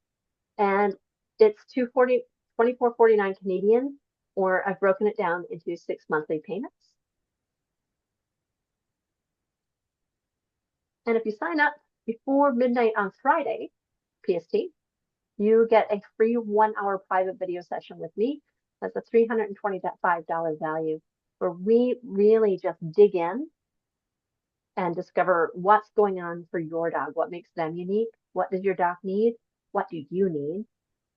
and it's $24.49 Canadian, or I've broken it down into 6 monthly payments. And if you sign up before midnight on Friday, PST, you get a free 1-hour private video session with me. That's a $325 value, where we really just dig in and discover what's going on for your dog, what makes them unique, what does your dog need, what do you need.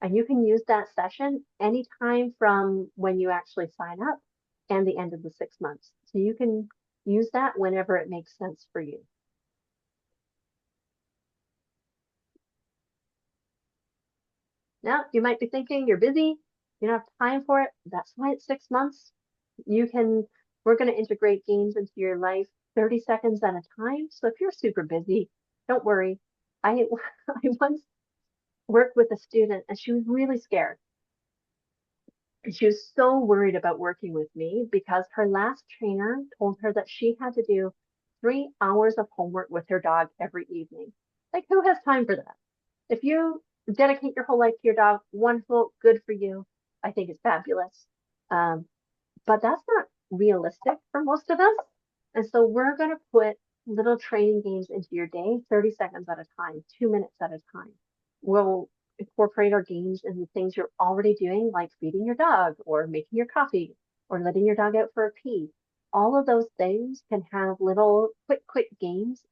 And you can use that session anytime from when you actually sign up and the end of the 6 months. So you can use that whenever it makes sense for you. Now, you might be thinking you're busy, you don't have time for it. That's why it's 6 months. We're going to integrate games into your life 30 seconds at a time. So if you're super busy, don't worry. I once worked with a student and she was really scared. And she was so worried about working with me because her last trainer told her that she had to do 3 hours of homework with her dog every evening. Like, who has time for that? If you dedicate your whole life to your dog, wonderful, good for you. I think it's fabulous. But that's not realistic for most of us. And so we're going to put little training games into your day, 30 seconds at a time, 2 minutes at a time. We'll incorporate our games in the things you're already doing, like feeding your dog or making your coffee or letting your dog out for a pee. All of those things can have little quick games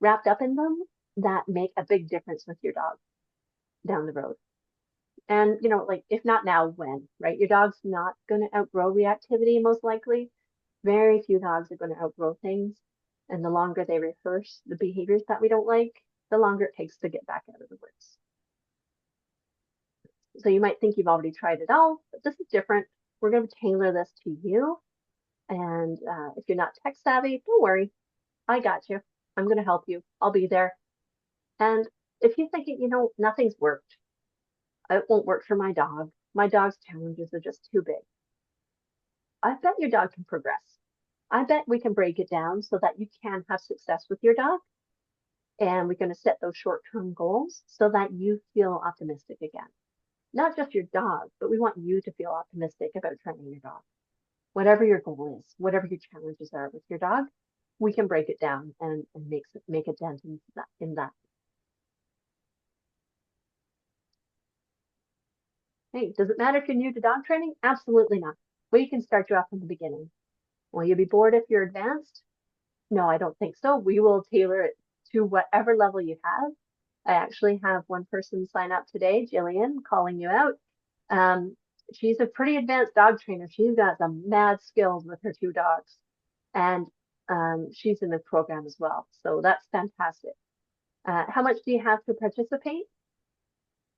wrapped up in them that make a big difference with your dog down the road. And, like, if not now, when, right? Your dog's not going to outgrow reactivity, most likely. Very few dogs are going to outgrow things. And the longer they rehearse the behaviors that we don't like, the longer it takes to get back out of the woods. So you might think you've already tried it all, but this is different. We're going to tailor this to you. And if you're not tech savvy, don't worry. I got you. I'm going to help you. I'll be there. And if you're thinking, nothing's worked, it won't work for my dog. My dog's challenges are just too big. I bet your dog can progress. I bet we can break it down so that you can have success with your dog. And we're going to set those short-term goals so that you feel optimistic again. Not just your dog, but we want you to feel optimistic about training your dog. Whatever your goal is, whatever your challenges are with your dog, we can break it down and make a dent in that. Hey, does it matter if you're new to dog training? Absolutely not. We can start you off from the beginning. Will you be bored if you're advanced? No, I don't think so. We will tailor it to whatever level you have. I actually have one person sign up today, Jillian, calling you out. Um, she's a pretty advanced dog trainer. She's got some mad skills with her two dogs, and she's in the program as well. So that's fantastic. How much do you have to participate?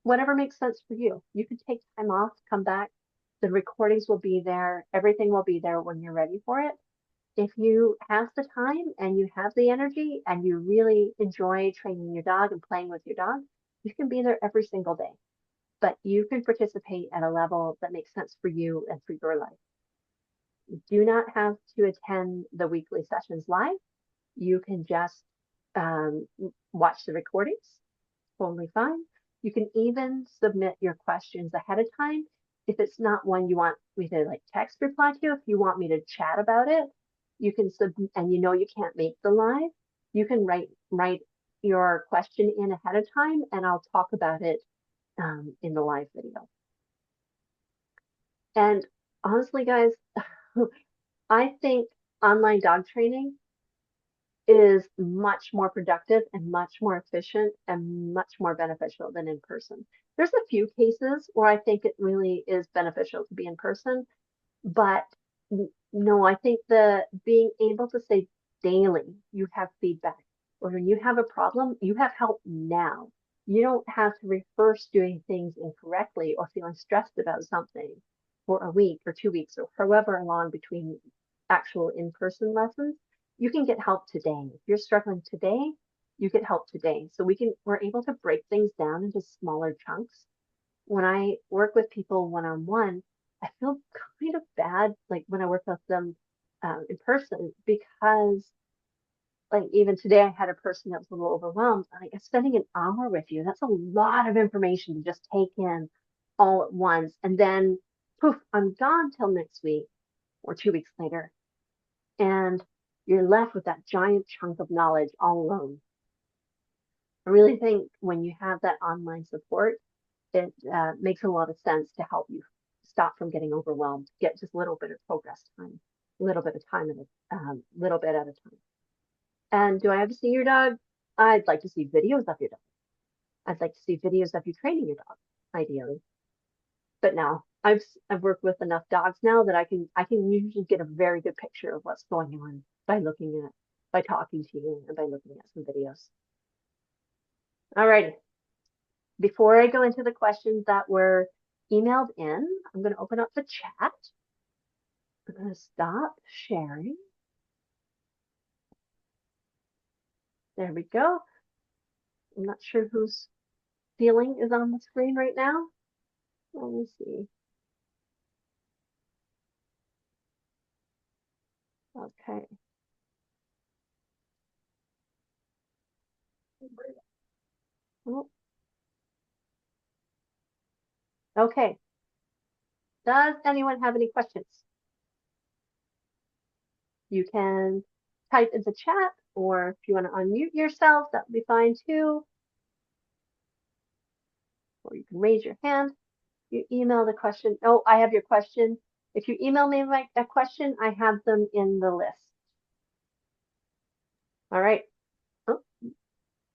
Whatever makes sense for you. You can take time off, come back. The recordings will be there. Everything will be there when you're ready for it. If you have the time and you have the energy and you really enjoy training your dog and playing with your dog, you can be there every single day. But you can participate at a level that makes sense for you and for your life. You do not have to attend the weekly sessions live. You can just watch the recordings, totally fine. You can even submit your questions ahead of time. If it's not one you want me to like text reply to, if you want me to chat about it, you can submit, and you know you can't make the live, you can write your question in ahead of time, and I'll talk about it in the live video. And honestly, guys, I think online dog training is much more productive and much more efficient and much more beneficial than in person. There's a few cases where I think it really is beneficial to be in person, but no, I think the being able to say daily you have feedback, or when you have a problem, you have help now. You don't have to rehearse doing things incorrectly or feeling stressed about something for a week or 2 weeks or however long between actual in-person lessons. You can get help today. If you're struggling today, you get help today. So we're able to break things down into smaller chunks. When I work with people one-on-one, I feel kind of bad, like when I work with them in person, because like even today I had a person that was a little overwhelmed. Like spending an hour with you, that's a lot of information to just take in all at once. And then poof, I'm gone till next week or 2 weeks later. And you're left with that giant chunk of knowledge all alone. I really think when you have that online support, it makes a lot of sense to help you stop from getting overwhelmed, get just a little bit of progress time, a little bit of time at a little bit at a time. And do I have to see your dog? I'd like to see videos of your dog. I'd like to see videos of you training your dog, ideally. But no, I've worked with enough dogs now that I can usually get a very good picture of what's going on by talking to you and by looking at some videos. All right. Before I go into the questions that were emailed in, I'm going to open up the chat. I'm going to stop sharing. There we go. I'm not sure whose feeling is on the screen right now. Let me see. Okay. Oh. Okay. Does anyone have any questions? You can type in the chat, or if you want to unmute yourself, that would be fine too. Or you can raise your hand. You email the question. Oh, I have your question. If you email me a question, I have them in the list. All right. Oh,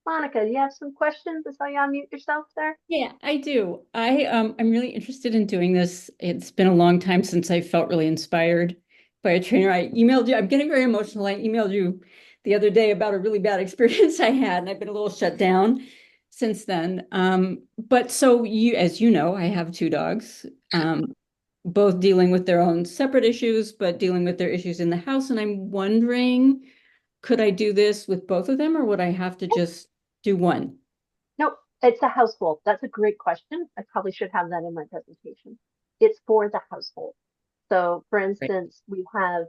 Monica, do you have some questions? I saw you unmute yourself there. Yeah, I do. I'm really interested in doing this. It's been a long time since I felt really inspired by a trainer. I emailed you. I'm getting very emotional. I emailed you the other day about a really bad experience I had, and I've been a little shut down since then. But so as you know, I have two dogs, both dealing with their own separate issues, but dealing with their issues in the house. And I'm wondering, could I do this with both of them, or would I have to just do one? Nope, it's a household. That's a great question. I probably should have that in my presentation. It's for the household. So for instance, we have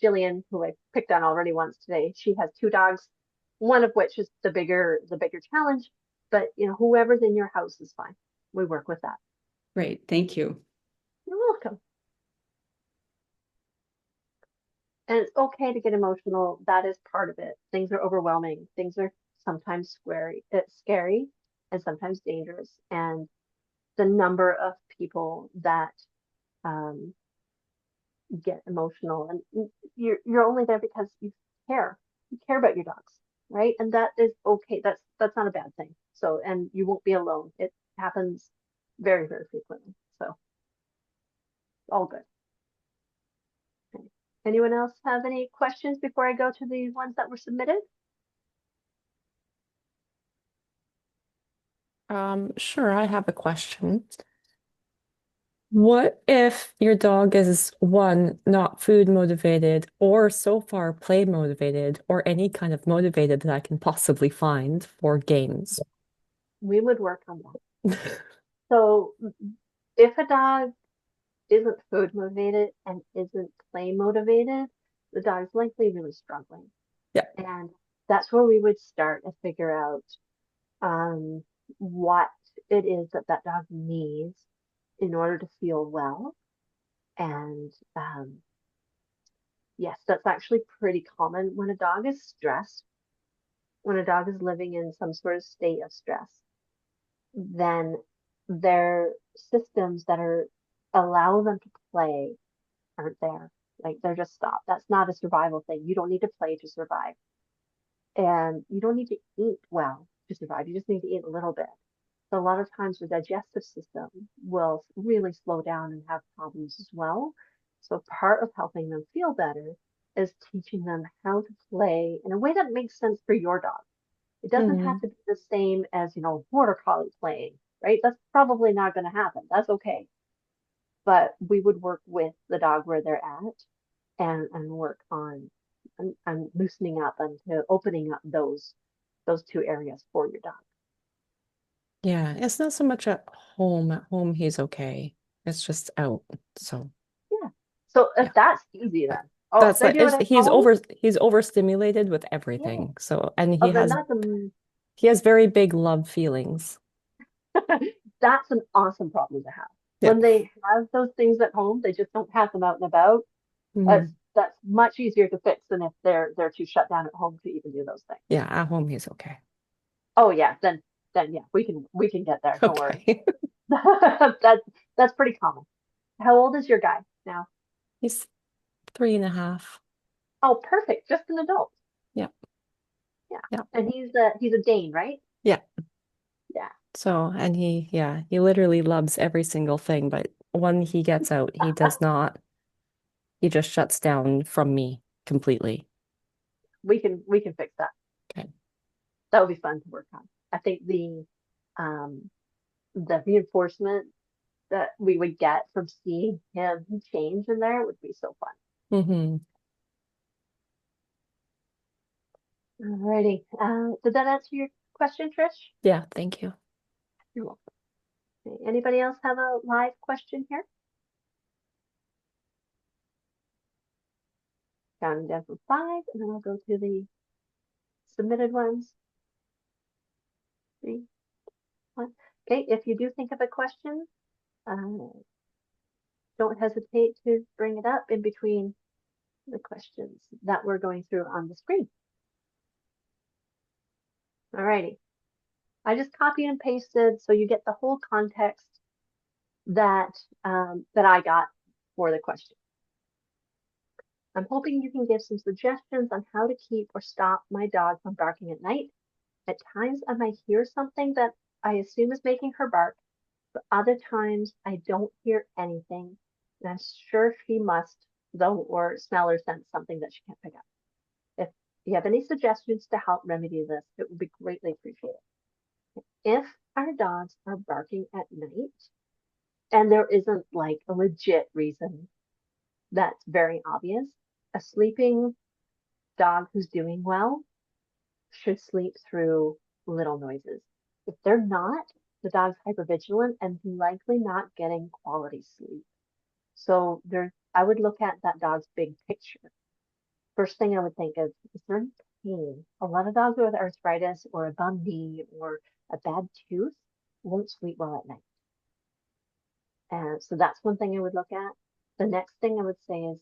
Jillian, who I picked on already once today. She has two dogs, one of which is the bigger challenge, but you know, whoever's in your house is fine. We work with that. Great, thank you. You're welcome. And it's okay to get emotional. That is part of it. Things are overwhelming. Things are sometimes scary and sometimes dangerous. And the number of people that get emotional, and you're only there because care. You care about your dogs, right? And that is okay. That's not a bad thing. So, and you won't be alone. It happens very, very frequently. So, all good. Okay. Anyone else have any questions before I go to the ones that were submitted? Sure, I have a question. What if your dog is one, not food motivated, or so far play motivated, or any kind of motivated that I can possibly find for games? We would work on that. So, if a dog isn't food motivated and isn't play motivated, the dog's likely really struggling. Yeah. And that's where we would start and figure out what it is that that dog needs in order to feel well. And yes, that's actually pretty common when a dog is stressed, when a dog is living in some sort of state of stress, then their systems that are allow them to play aren't there. Like they're just stopped. That's not a survival thing. You don't need to play to survive. And you don't need to eat well to survive. You just need to eat a little bit. So a lot of times the digestive system will really slow down and have problems as well. So part of helping them feel better is teaching them how to play in a way that makes sense for your dog. It doesn't have to be the same as, border collie playing, right? That's probably not going to happen. That's okay. But we would work with the dog where they're at and work on loosening up and to opening up those two areas for your dog. Yeah, it's not so much at home. At home, he's okay. It's just out. So Yeah. So if Yeah. that's easy then. Oh, that's they like do it at he's home? overstimulated with Yeah. everything. So and Oh, then that's he has very big love feelings. that's an awesome problem to have. Yeah. When they have those things at home, they just don't have them out and about. Mhm. That's much easier to fix than if they're too shut down at home to even do those things. Yeah, at home he's okay. Oh yeah, then yeah, we can get there. Don't worry. Okay. That's pretty common. How old is your guy now? He's 3.5. Oh, perfect. Just an adult. Yeah. Yeah. Yeah. And he's a Dane, right? Yeah. Yeah. So, and he literally loves every single thing, but when he gets out, he does not, he just shuts down from me completely. We can fix that. Okay. That would be fun to work on. I think the reinforcement that we would get from seeing him change in there would be so fun. Mm-hmm. Alrighty. Did that answer your question, Trish? Yeah, thank you. You're welcome. Okay, anybody else have a live question here? Counting down from 5, and then I'll go to the submitted ones. 3, 1. Okay, if you do think of a question, don't hesitate to bring it up in between the questions that we're going through on the screen. Alrighty. I just copied and pasted so you get the whole context that I got for the question. I'm hoping you can give some suggestions on how to keep or stop my dog from barking at night. At times I might hear something that I assume is making her bark, but other times I don't hear anything. And I'm sure she must, though, or smell or sense something that she can't pick up. If you have any suggestions to help remedy this, it would be greatly appreciated. If our dogs are barking at night, and there isn't like a legit reason that's very obvious, a sleeping dog who's doing well should sleep through little noises. If they're not, the dog's hypervigilant and likely not getting quality sleep. So I would look at that dog's big picture. First thing I would think is there any pain? A lot of dogs with arthritis or a bum knee or a bad tooth won't sleep well at night. And so that's one thing I would look at. The next thing I would say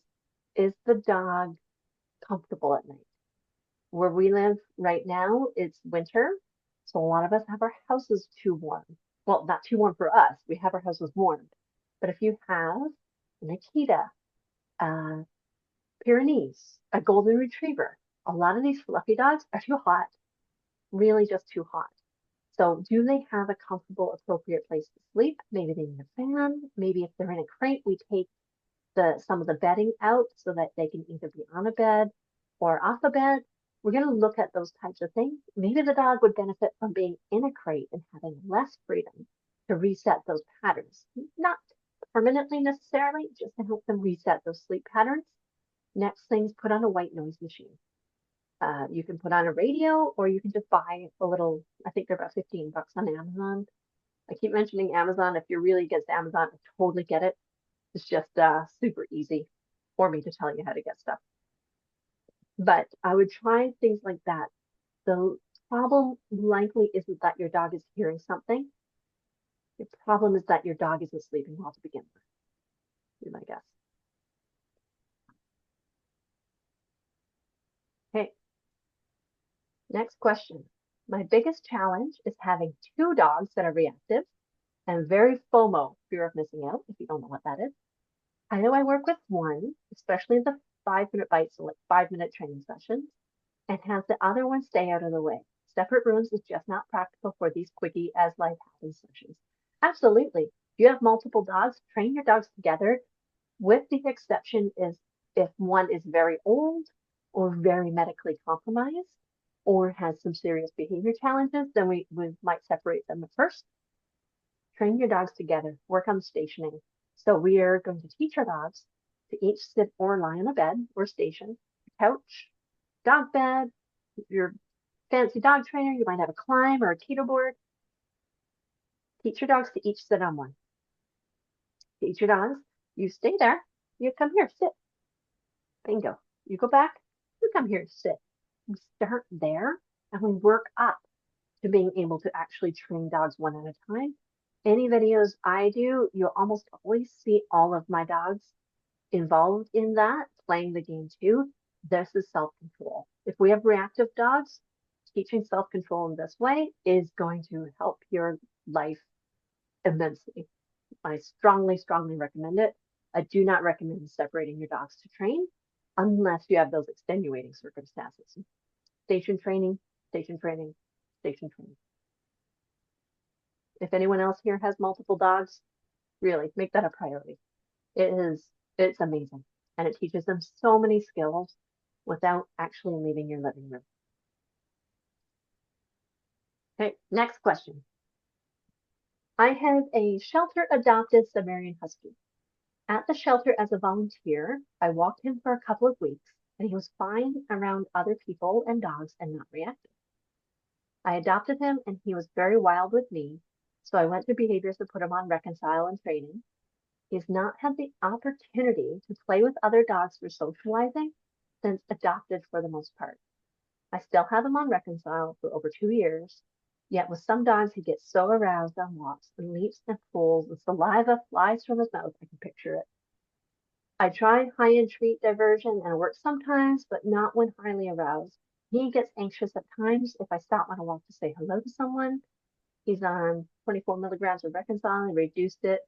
is the dog comfortable at night? Where we live right now, it's winter. So a lot of us have our houses too warm. Well, not too warm for us. We have our houses warm, But if you have an Akita, a Pyrenees, a Golden Retriever, a lot of these fluffy dogs are too hot, really just too hot. So do they have a comfortable, appropriate place to sleep? Maybe they need a fan. Maybe if they're in a crate, we take some of the bedding out so that they can either be on a bed or off a bed. We're going to look at those types of things. Maybe the dog would benefit from being in a crate and having less freedom to reset those patterns. Not permanently necessarily, just to help them reset those sleep patterns. Next thing's put on a white noise machine. You can put on a radio, or you can just buy a little, I think they're about $15 on Amazon. I keep mentioning Amazon. If you're really against Amazon, I totally get it. It's just super easy for me to tell you how to get stuff. But I would try things like that. The problem likely isn't that your dog is hearing something. The problem is that your dog isn't sleeping well to begin with, be my guess. Okay. Next question. My biggest challenge is having 2 dogs that are reactive and very FOMO, fear of missing out, if you don't know what that is. I know I work with one, especially the 5-minute bites, so like 5-minute training sessions, and have the other one stay out of the way. Separate rooms is just not practical for these quickie as life happens sessions. Absolutely. If you have multiple dogs, train your dogs together, with the exception is if one is very old or very medically compromised or has some serious behavior challenges, then we might separate them at first. Train your dogs together, work on stationing. So we are going to teach our dogs to each sit or lie on a bed or station, couch, dog bed, your fancy dog trainer, you might have a climb or a keto board. Teach your dogs to each sit on one. Teach your dogs, you stay there, you come here, sit. Bingo. You go back, you come here, sit. We start there and we work up to being able to actually train dogs one at a time. Any videos I do, you'll almost always see all of my dogs involved in that, playing the game too. This is self-control. If we have reactive dogs, teaching self-control in this way is going to help your life immensely. I strongly, strongly recommend it. I do not recommend separating your dogs to train unless you have those extenuating circumstances. Station training, station training, station training. If anyone else here has multiple dogs, really make that a priority. It's amazing. And it teaches them so many skills without actually leaving your living room. Okay, next question. I have a shelter adopted Siberian Husky. At the shelter as a volunteer, I walked him for a couple of weeks and he was fine around other people and dogs and not reactive. I adopted him and he was very wild with me, so I went to behaviors to put him on reconcile and training. He's not had the opportunity to play with other dogs for socializing since adopted for the most part. I still have him on reconcile for over 2 years, yet with some dogs he gets so aroused on walks and leaps and pulls and saliva flies from his mouth, I can picture it. I tried high-end treat diversion and it works sometimes, but not when highly aroused. He gets anxious at times if I stop on a walk to say hello to someone. He's on 24 milligrams of reconcile and reduced it.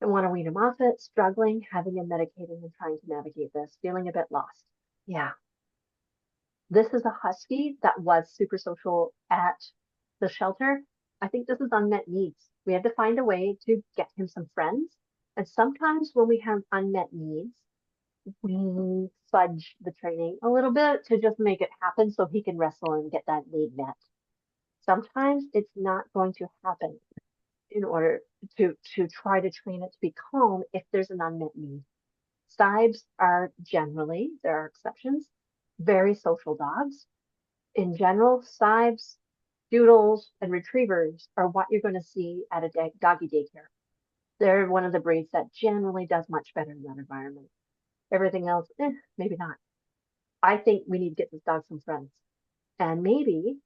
I want to wean him off it, struggling, having him medicated and trying to navigate this, feeling a bit lost. Yeah. This is a husky that was super social at the shelter. I think this is unmet needs. We had to find a way to get him some friends. And sometimes when we have unmet needs, we fudge the training a little bit to just make it happen so he can wrestle and get that need met. Sometimes it's not going to happen in order to try to train it to be calm if there's an unmet need. Sibes are generally, there are exceptions, very social dogs. In general, Sibes, Doodles, and Retrievers are what you're going to see at a doggy daycare. They're one of the breeds that generally does much better in that environment. Everything else, maybe not. I think we need to get this dog some friends. And maybe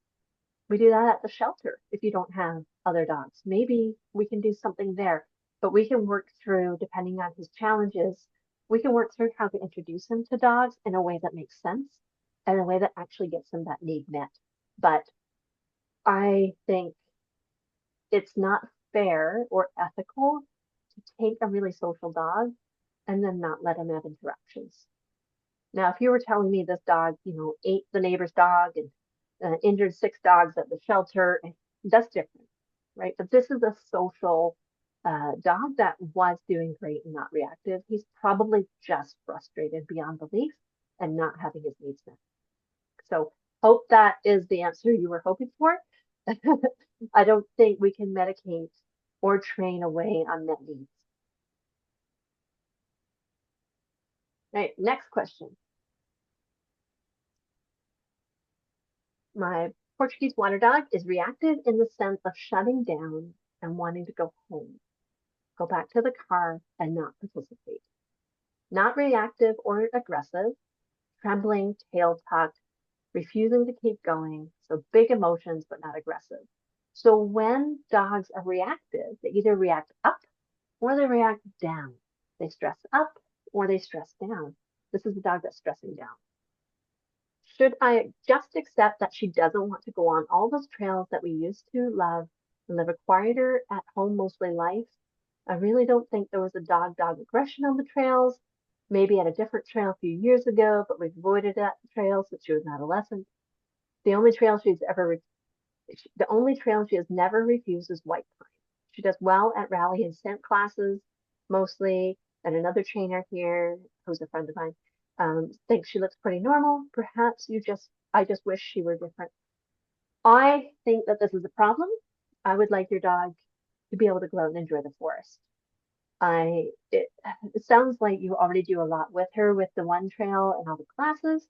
we do that at the shelter if you don't have other dogs. Maybe we can do something there, but we can work through, depending on his challenges, we can work through how to introduce him to dogs in a way that makes sense and a way that actually gets him that need met. But I think it's not fair or ethical to take a really social dog and then not let him have interactions. Now, if you were telling me this dog, ate the neighbor's dog and injured 6 dogs at the shelter, that's different, right? But this is a social dog that was doing great and not reactive. He's probably just frustrated beyond belief and not having his needs met. So hope that is the answer you were hoping for. I don't think we can medicate or train away unmet needs. Right, next question. My Portuguese water dog is reactive in the sense of shutting down and wanting to go home, go back to the car and not participate. Not reactive or aggressive, trembling, tail tucked, refusing to keep going. So big emotions, but not aggressive. So when dogs are reactive, they either react up or they react down. They stress up or they stress down. This is the dog that's stressing down. Should I just accept that she doesn't want to go on all those trails that we used to love and live a quieter at home mostly life? I really don't think there was a dog-dog aggression on the trails. Maybe at a different trail a few years ago, but we've avoided that trail since she was an adolescent. The only trail she has never refused is White Pine. She does well at rally and scent classes, mostly, and another trainer here, who's a friend of mine, thinks she looks pretty normal. Perhaps I just wish she were different. I think that this is a problem. I would like your dog to be able to go out and enjoy the forest. It sounds like you already do a lot with her with the one trail and all the classes.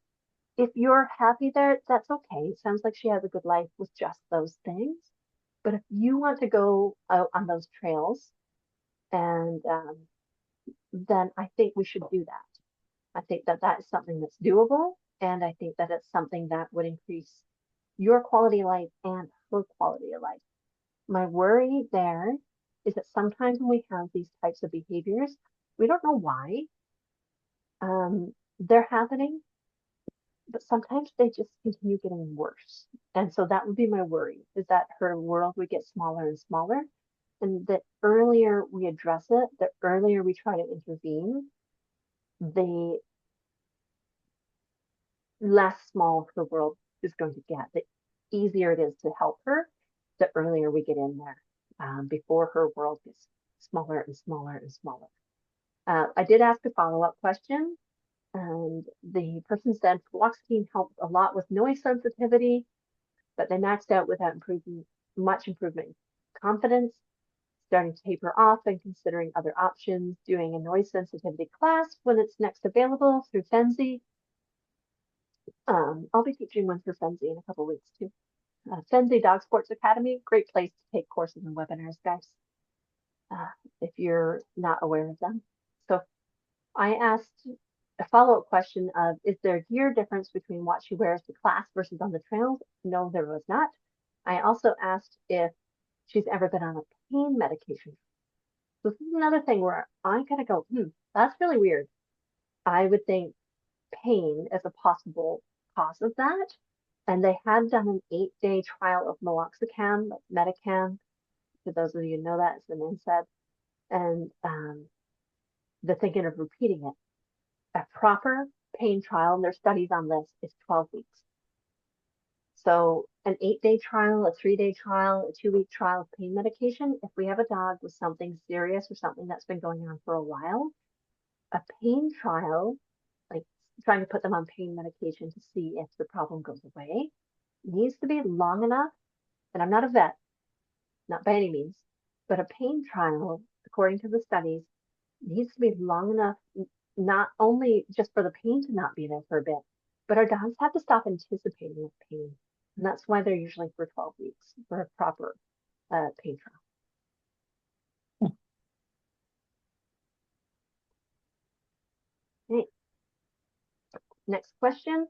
If you're happy there, that's okay. It sounds like she has a good life with just those things. But if you want to go out on those trails, and then I think we should do that. I think that that is something that's doable, and I think that it's something that would increase your quality of life and her quality of life. My worry there is that sometimes when we have these types of behaviors, we don't know why they're happening, but sometimes they just continue getting worse. And so that would be my worry, is that her world would get smaller and smaller. And the earlier we address it, the earlier we try to intervene, the less small her world is going to get. The easier it is to help her, the earlier we get in there, before her world gets smaller and smaller and smaller. I did ask a follow-up question, and the person said fluoxetine helped a lot with noise sensitivity, but they maxed out without much improvement in confidence, starting to taper off and considering other options, doing a noise sensitivity class when it's next available through Fenzi. I'll be teaching one through Fenzi in a couple weeks too. Fenzi Dog Sports Academy, great place to take courses and webinars, guys, if you're not aware of them. So I asked a follow-up question of, is there a gear difference between what she wears to class versus on the trails? No, there was not. I also asked if she's ever been on a pain medication. So this is another thing where I kind of go, that's really weird. I would think pain as a possible cause of that. And they had done an 8-day trial of meloxicam, Metacam. For those of you who know that, it's an NSAID. And they're thinking of repeating it. A proper pain trial, and their studies on this, is 12 weeks. So an 8-day trial, a 3-day trial, a 2-week trial of pain medication, if we have a dog with something serious or something that's been going on for a while, a pain trial, like trying to put them on pain medication to see if the problem goes away, needs to be long enough. And I'm not a vet, not by any means, but a pain trial, according to the studies, needs to be long enough, not only just for the pain to not be there for a bit, but our dogs have to stop anticipating the pain. And that's why they're usually for 12 weeks for a proper pain trial. Okay. Next question.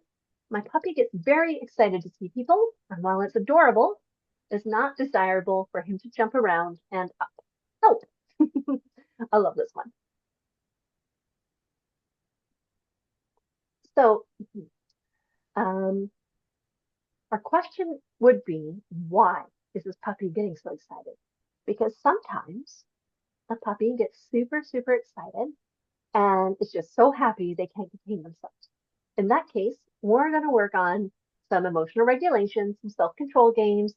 My puppy gets very excited to see people, and while it's adorable, it's not desirable for him to jump around and up. Help! I love this one. So, our question would be, why is this puppy getting so excited? Because sometimes a puppy gets super, super excited and is just so happy they can't contain themselves. In that case, we're going to work on some emotional regulation, some self-control games,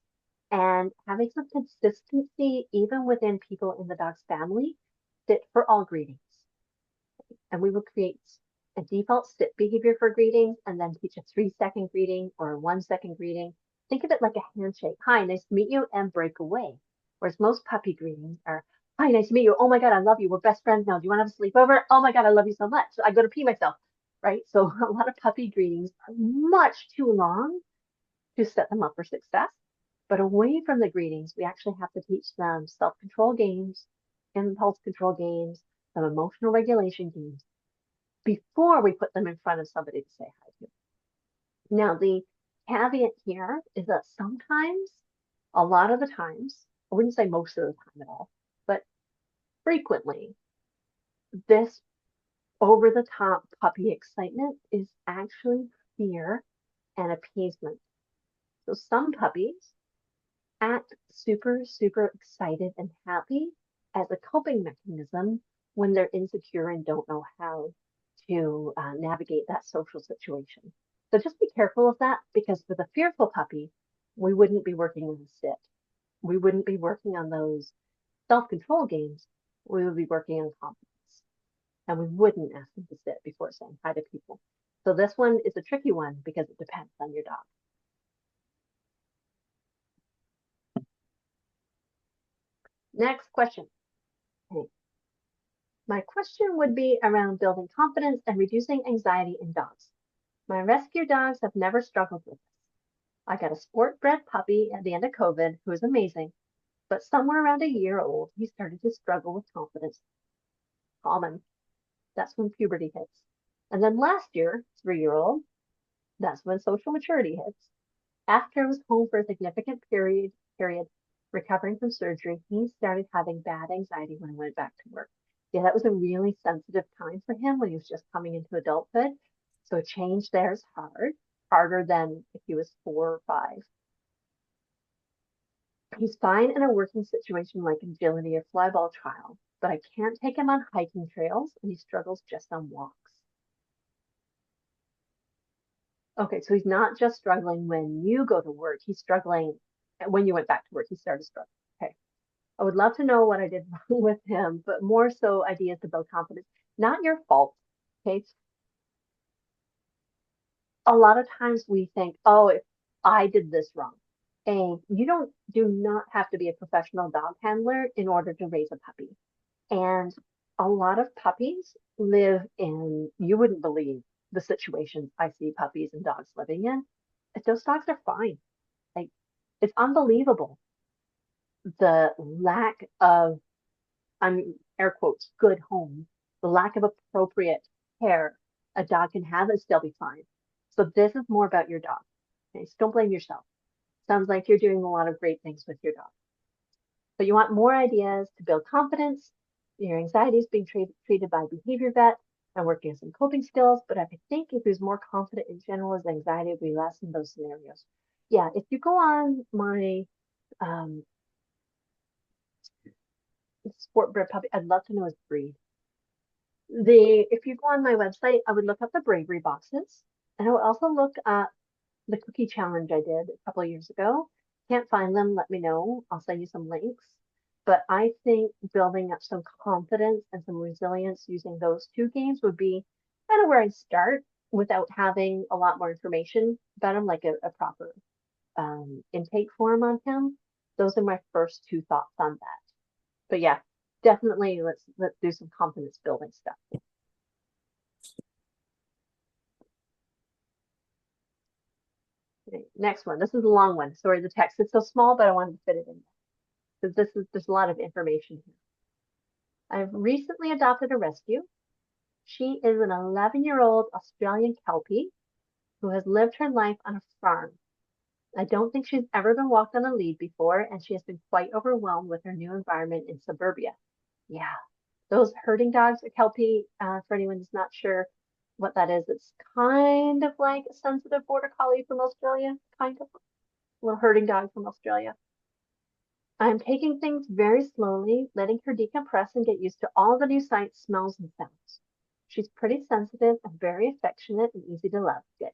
and having some consistency even within people in the dog's family sit for all greetings. And we will create a default sit behavior for greetings and then teach a 3-second greeting or a 1-second greeting. Think of it like a handshake. Hi, nice to meet you, and break away. Whereas most puppy greetings are, hi, nice to meet you. Oh my God, I love you. We're best friends now. Do you want to have a sleepover? Oh my God, I love you so much. I go to pee myself, right? So a lot of puppy greetings are much too long to set them up for success. But away from the greetings, we actually have to teach them self-control games, impulse control games, some emotional regulation games before we put them in front of somebody to say hi to. Now, the caveat here is that sometimes, a lot of the times, I wouldn't say most of the time at all, but frequently, this over the top puppy excitement is actually fear and appeasement. So some puppies act super, super excited and happy as a coping mechanism when they're insecure and don't know how to navigate that social situation. So just be careful of that, because for the fearful puppy, we wouldn't be working on the sit. We wouldn't be working on those self-control games. We would be working on confidence. And we wouldn't ask them to sit before saying hi to people. So this one is a tricky one because it depends on your dog. Next question. Okay. My question would be around building confidence and reducing anxiety in dogs. My rescue dogs have never struggled with this. I got a sport bred puppy at the end of COVID who was amazing, but somewhere around a year old, he started to struggle with confidence. Common. That's when puberty hits. And then last year, 3-year-old, that's when social maturity hits. After I was home for a significant period recovering from surgery, he started having bad anxiety when I went back to work. Yeah, that was a really sensitive time for him when he was just coming into adulthood. So a change there is hard, harder than if he was 4 or 5. He's fine in a working situation like agility or flyball trial, but I can't take him on hiking trails and he struggles just on walks. Okay, so he's not just struggling when you go to work, he's struggling when you went back to work, he started struggling. Okay. I would love to know what I did wrong with him, but more so ideas to build confidence. Not your fault. Okay. A lot of times we think, oh, if I did this wrong. And you do not have to be a professional dog handler in order to raise a puppy. And a lot of puppies live in, you wouldn't believe the situations I see puppies and dogs living in. Those dogs are fine. Like, it's unbelievable the lack of, I'm air quotes, good home, the lack of appropriate care a dog can have and still be fine. So this is more about your dog. Okay, so don't blame yourself. Sounds like you're doing a lot of great things with your dog. But you want more ideas to build confidence. Your anxiety is being treated by a behavior vet and working on some coping skills. But I think if he was more confident in general, his anxiety would be less in those scenarios. Yeah, if you go on my sport bred puppy, I'd love to know his breed. If you go on my website, I would look up the bravery boxes, and I would also look at the cookie challenge I did a couple of years ago. Can't find them, let me know. I'll send you some links. But I think building up some confidence and some resilience using those 2 games would be kind of where I'd start without having a lot more information about him, like a proper intake form on him. Those are my first 2 thoughts on that. But yeah, definitely let's do some confidence building stuff. Okay, next one. This is a long one. Sorry, the text is so small, but I wanted to fit it in because there's a lot of information here. I've recently adopted a rescue. She is an 11-year-old Australian Kelpie who has lived her life on a farm. I don't think she's ever been walked on a lead before, and she has been quite overwhelmed with her new environment in suburbia. Yeah, those herding dogs, a Kelpie, for anyone who's not sure what that is, it's kind of like a sensitive border collie from Australia, kind of. A little herding dog from Australia. I'm taking things very slowly, letting her decompress and get used to all the new sights, smells, and sounds. She's pretty sensitive and very affectionate and easy to love. Good.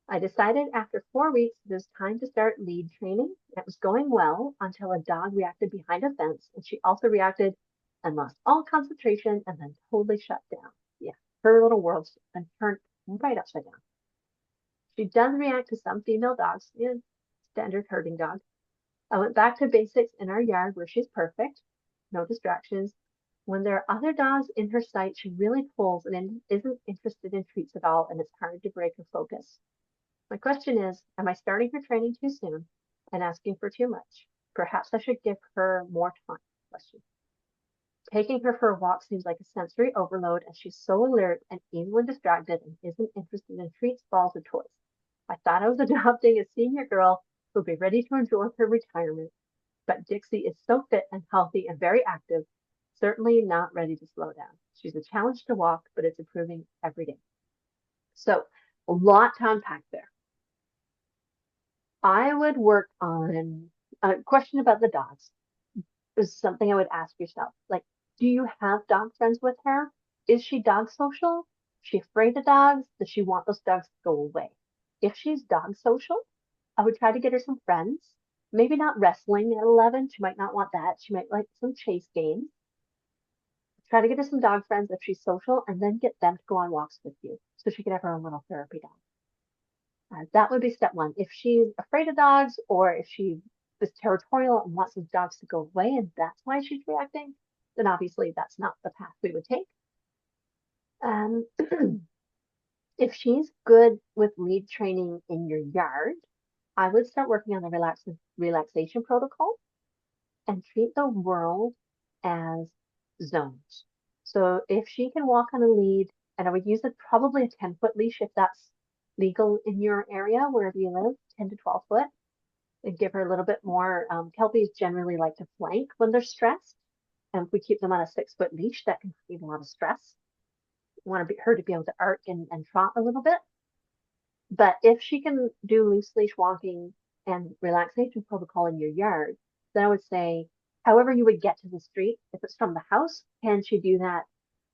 I decided after 4 weeks it was time to start lead training. It was going well until a dog reacted behind a fence, and she also reacted and lost all concentration and then totally shut down. Yeah, her little world's been turned right upside down. She does react to some female dogs, yeah, standard herding dog. I went back to basics in our yard where she's perfect, no distractions. When there are other dogs in her sight, she really pulls and isn't interested in treats at all, and it's hard to break her focus. My question is, am I starting her training too soon and asking for too much? Perhaps I should give her more time. Question. Taking her for a walk seems like a sensory overload as she's so alert and easily distracted and isn't interested in treats, balls, or toys. I thought I was adopting a senior girl who'll be ready to enjoy her retirement, but Dixie is so fit and healthy and very active, certainly not ready to slow down. She's a challenge to walk, but it's improving every day. So a lot to unpack there. I would work on a question about the dogs. Is something I would ask yourself. Like, do you have dog friends with her? Is she dog social? Is she afraid of dogs? Does she want those dogs to go away? If she's dog social, I would try to get her some friends. Maybe not wrestling at 11. She might not want that. She might like some chase games. Try to get her some dog friends if she's social, and then get them to go on walks with you so she can have her own little therapy dog. That would be step one. If she's afraid of dogs, or if she is territorial and wants those dogs to go away and that's why she's reacting, then obviously that's not the path we would take. If she's good with lead training in your yard, I would start working on the relaxation protocol and treat the world as zones. So if she can walk on a lead, and I would use probably a 10-foot leash if that's legal in your area, wherever you live, 10 to 12 foot, and give her a little bit more. Kelpies generally like to flank when they're stressed. And if we keep them on a 6-foot leash, that can create a lot of stress. We want her to be able to arc and trot a little bit. But if she can do loose leash walking and relaxation protocol in your yard, then I would say, however you would get to the street, if it's from the house, can she do that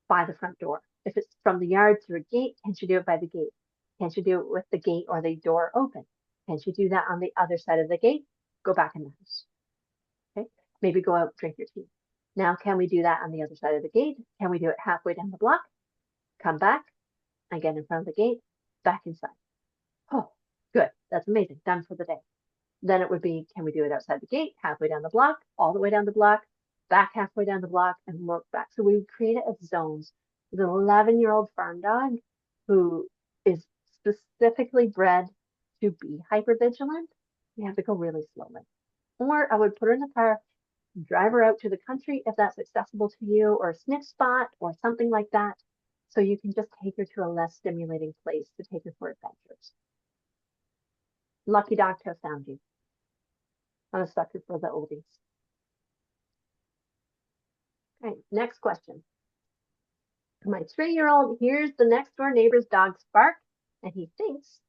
by the front door? If it's from the yard through a gate, can she do it by the gate? Can she do it with the gate or the door open? Can she do that on the other side of the gate? Go back in the house. Okay, maybe go out, drink your tea. Now, can we do that on the other side of the gate? Can we do it halfway down the block? Come back, again in front of the gate, back inside. Oh, good. That's amazing. Done for the day. Then it would be, can we do it outside the gate, halfway down the block, all the way down the block, back halfway down the block, and work back. So we would create it as zones. With an 11-year-old farm dog who is specifically bred to be hypervigilant, we have to go really slowly. Or I would put her in the car, drive her out to the country if that's accessible to you, or a sniff spot or something like that. So you can just take her to a less stimulating place to take her for adventures. Lucky dog to have found you. I'm a sucker for the oldies. Okay, next question. My 3-year-old hears the next door neighbor's dogs bark, and he thinks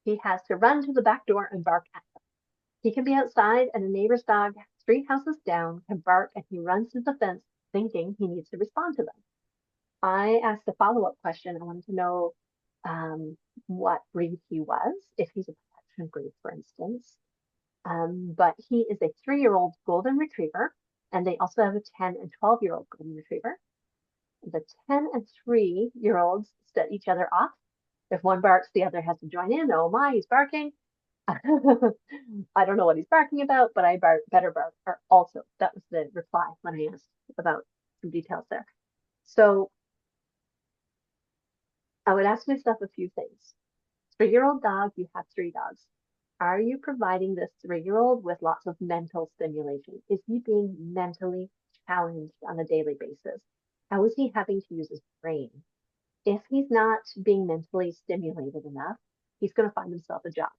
he has to run to the back door and bark at them. He can be outside, and a neighbor's dog 3 houses down can bark, and he runs to the fence thinking he needs to respond to them. I asked a follow-up question. I wanted to know what breed he was, if he's a protection breed, for instance. But he is a 3-year-old golden retriever, and they also have a 10 and 12-year-old golden retriever. The 10 and 3-year-olds set each other off. If one barks, the other has to join in. Oh my, he's barking. I don't know what he's barking about, but I better bark also. That was the reply when I asked about some details there. So I would ask myself a few things. 3-year-old dog, you have 3 dogs. Are you providing this 3-year-old with lots of mental stimulation? Is he being mentally challenged on a daily basis? How is he having to use his brain? If he's not being mentally stimulated enough, he's going to find himself a job,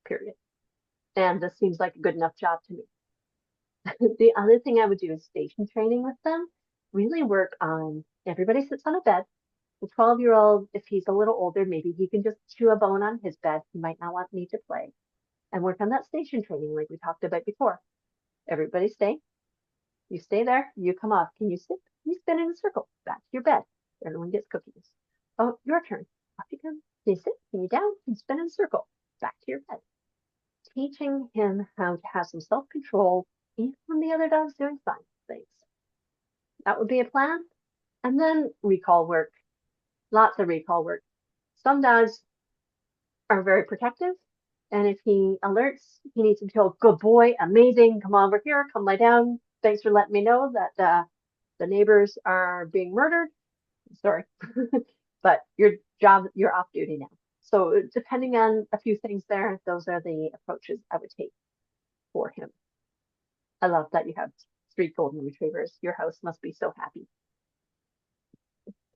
period. And this seems like a good enough job to me. The other thing I would do is station training with them. Really work on, everybody sits on a bed. The 12-year-old, if he's a little older, maybe he can just chew a bone on his bed. He might not want me to play. And work on that station training like we talked about before. Everybody stay. You stay there. You come off. Can you sit? You spin in a circle back to your bed. Everyone gets cookies. Oh, your turn. Off you come. Can you sit? Can you down? Can you spin in a circle back to your bed? Teaching him how to have some self-control even when the other dog's doing fine things. That would be a plan. And then recall work. Lots of recall work. Some dogs are very protective. And if he alerts, he needs to be told, good boy, amazing, come over here, come lie down. Thanks for letting me know that the neighbors are being murdered. Sorry, but you're off duty now. So depending on a few things there, those are the approaches I would take for him. I love that you have 3 golden retrievers. Your house must be so happy.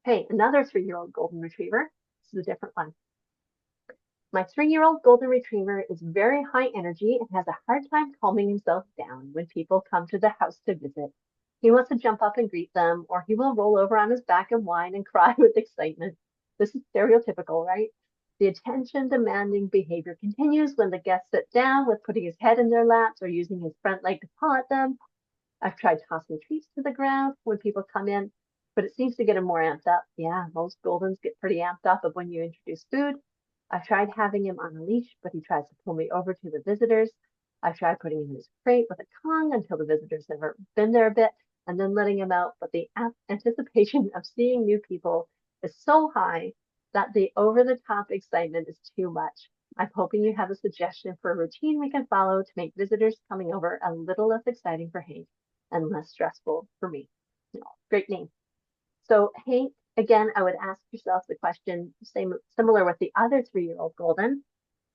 Hey, another 3-year-old golden retriever. This is a different one. My 3-year-old golden retriever is very high energy and has a hard time calming himself down when people come to the house to visit. He wants to jump up and greet them, or he will roll over on his back and whine and cry with excitement. This is stereotypical, right? The attention-demanding behavior continues when the guests sit down with putting his head in their laps or using his front leg to paw at them. I've tried tossing treats to the ground when people come in, but it seems to get him more amped up. Yeah, most Goldens get pretty amped up when you introduce food. I've tried having him on a leash, but he tries to pull me over to the visitors. I've tried putting him in his crate with a Kong until the visitors have been there a bit and then letting him out. But the anticipation of seeing new people is so high that the over-the-top excitement is too much. I'm hoping you have a suggestion for a routine we can follow to make visitors coming over a little less exciting for Hank and less stressful for me. Great name. So Hank, again, I would ask yourself the question, similar with the other 3-year-old Golden,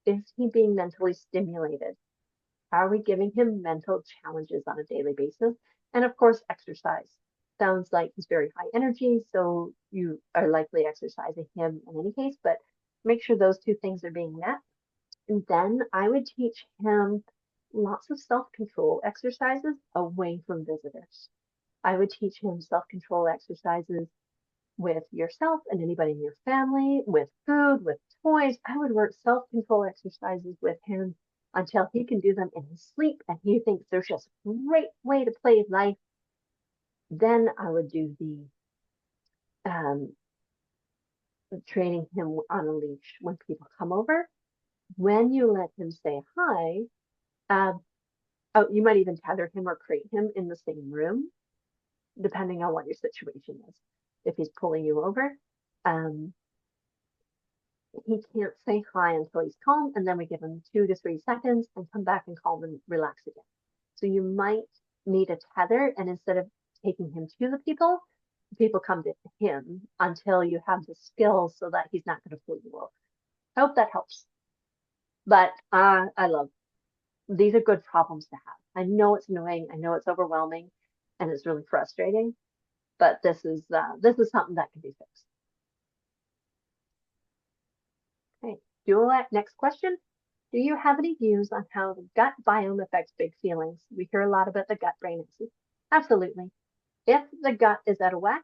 is he being mentally stimulated? Are we giving him mental challenges on a daily basis? And of course, exercise. Sounds like he's very high energy, so you are likely exercising him in any case, but make sure those 2 things are being met. And then I would teach him lots of self-control exercises away from visitors. I would teach him self-control exercises with yourself and anybody in your family, with food, with toys. I would work self-control exercises with him until he can do them in his sleep and he thinks they're just a great way to play life. Then I would do the training him on a leash when people come over. When you let him say hi, oh, you might even tether him or crate him in the same room, depending on what your situation is. If he's pulling you over, he can't say hi until he's calm, and then we give him 2 to 3 seconds and come back and calm and relax again. So you might need a tether, and instead of taking him to the people come to him until you have the skills so that he's not going to pull you over. I hope that helps. But I love these are good problems to have. I know it's annoying, I know it's overwhelming, and it's really frustrating, but this is something that can be fixed. Okay, Juliet, next question. Do you have any views on how the gut biome affects big feelings? We hear a lot about the gut-brain axis. Absolutely. If the gut is out of whack,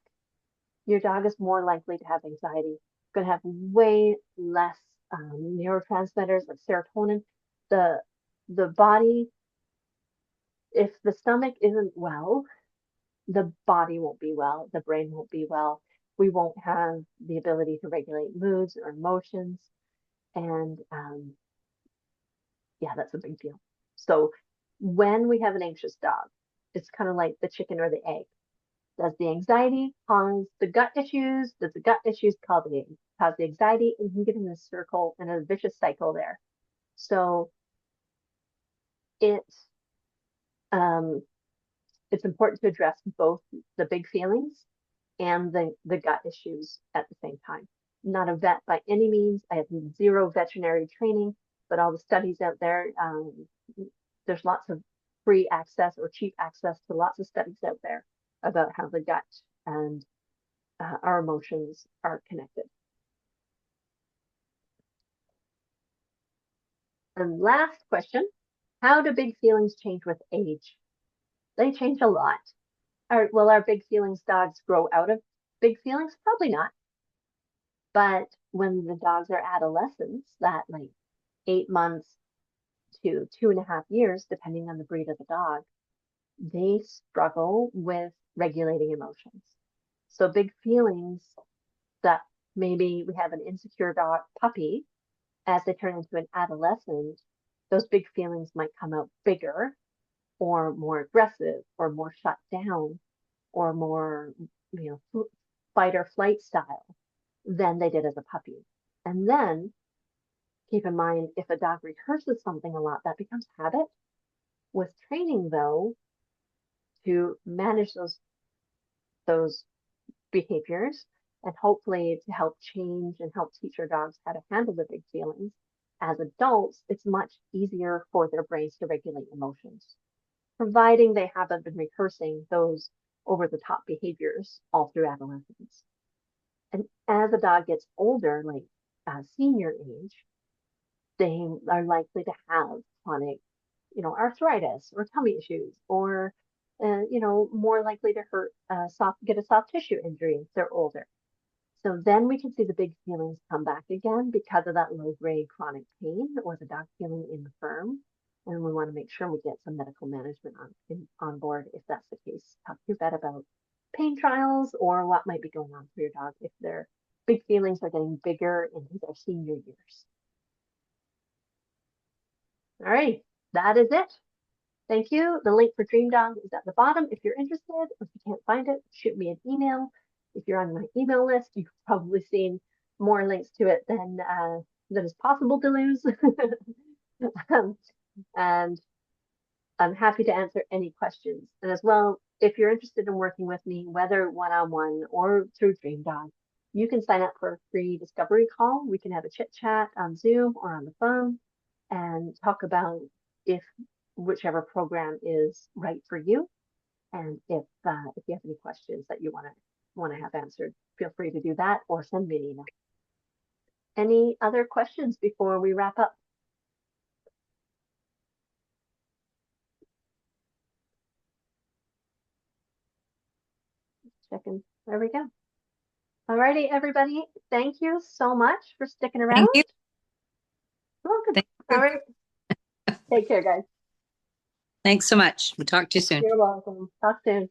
your dog is more likely to have anxiety. Going to have way less neurotransmitters like serotonin. The body, if the stomach isn't well, the body won't be well, the brain won't be well. We won't have the ability to regulate moods or emotions. And yeah, that's a big deal. So when we have an anxious dog, it's kind of like the chicken or the egg. Does the anxiety cause the gut issues? Does the gut issues cause the anxiety? And you can get in this circle and a vicious cycle there. So it's important to address both the big feelings and the gut issues at the same time. I'm not a vet by any means. I have 0 veterinary training, but all the studies out there, there's lots of free access or cheap access to lots of studies out there about how the gut and our emotions are connected. And last question, how do big feelings change with age? They change a lot. Will our big feelings dogs grow out of big feelings? Probably not. But when the dogs are adolescents, that like 8 months to 2.5 years, depending on the breed of the dog, they struggle with regulating emotions. So big feelings that maybe we have an insecure dog puppy, as they turn into an adolescent, those big feelings might come out bigger or more aggressive or more shut down or more, fight or flight style than they did as a puppy. And then keep in mind, if a dog rehearses something a lot, that becomes habit. With training, though, to manage those behaviors and hopefully to help change and help teach our dogs how to handle the big feelings, as adults, it's much easier for their brains to regulate emotions, providing they haven't been rehearsing those over the top behaviors all through adolescence. And as a dog gets older, like senior age, they are likely to have chronic, arthritis or tummy issues, or more likely to get a soft tissue injury if they're older. So then we can see the big feelings come back again because of that low-grade chronic pain or the dog feeling infirm. And we want to make sure we get some medical management on board if that's the case. Talk to your vet about pain trials or what might be going on for your dog if their big feelings are getting bigger into their senior years. All right, that is it. Thank you. The link for Dream Dog is at the bottom. If you're interested, or if you can't find it, shoot me an email. If you're on my email list, you've probably seen more links to it than is possible to lose. And I'm happy to answer any questions. And as well, if you're interested in working with me, whether one-on-one or through Dream Dog, you can sign up for a free discovery call. We can have a chit chat on Zoom or on the phone and talk about whichever program is right for you. And if you have any questions that you want to have answered, feel free to do that or send me an email. Any other questions before we wrap up? Checking. There we go. Alrighty, everybody. Thank you so much for sticking around. Thank you. You're welcome. Thank you. All right. Take care, guys. Thanks so much. We'll talk to you soon. You're welcome. Talk soon.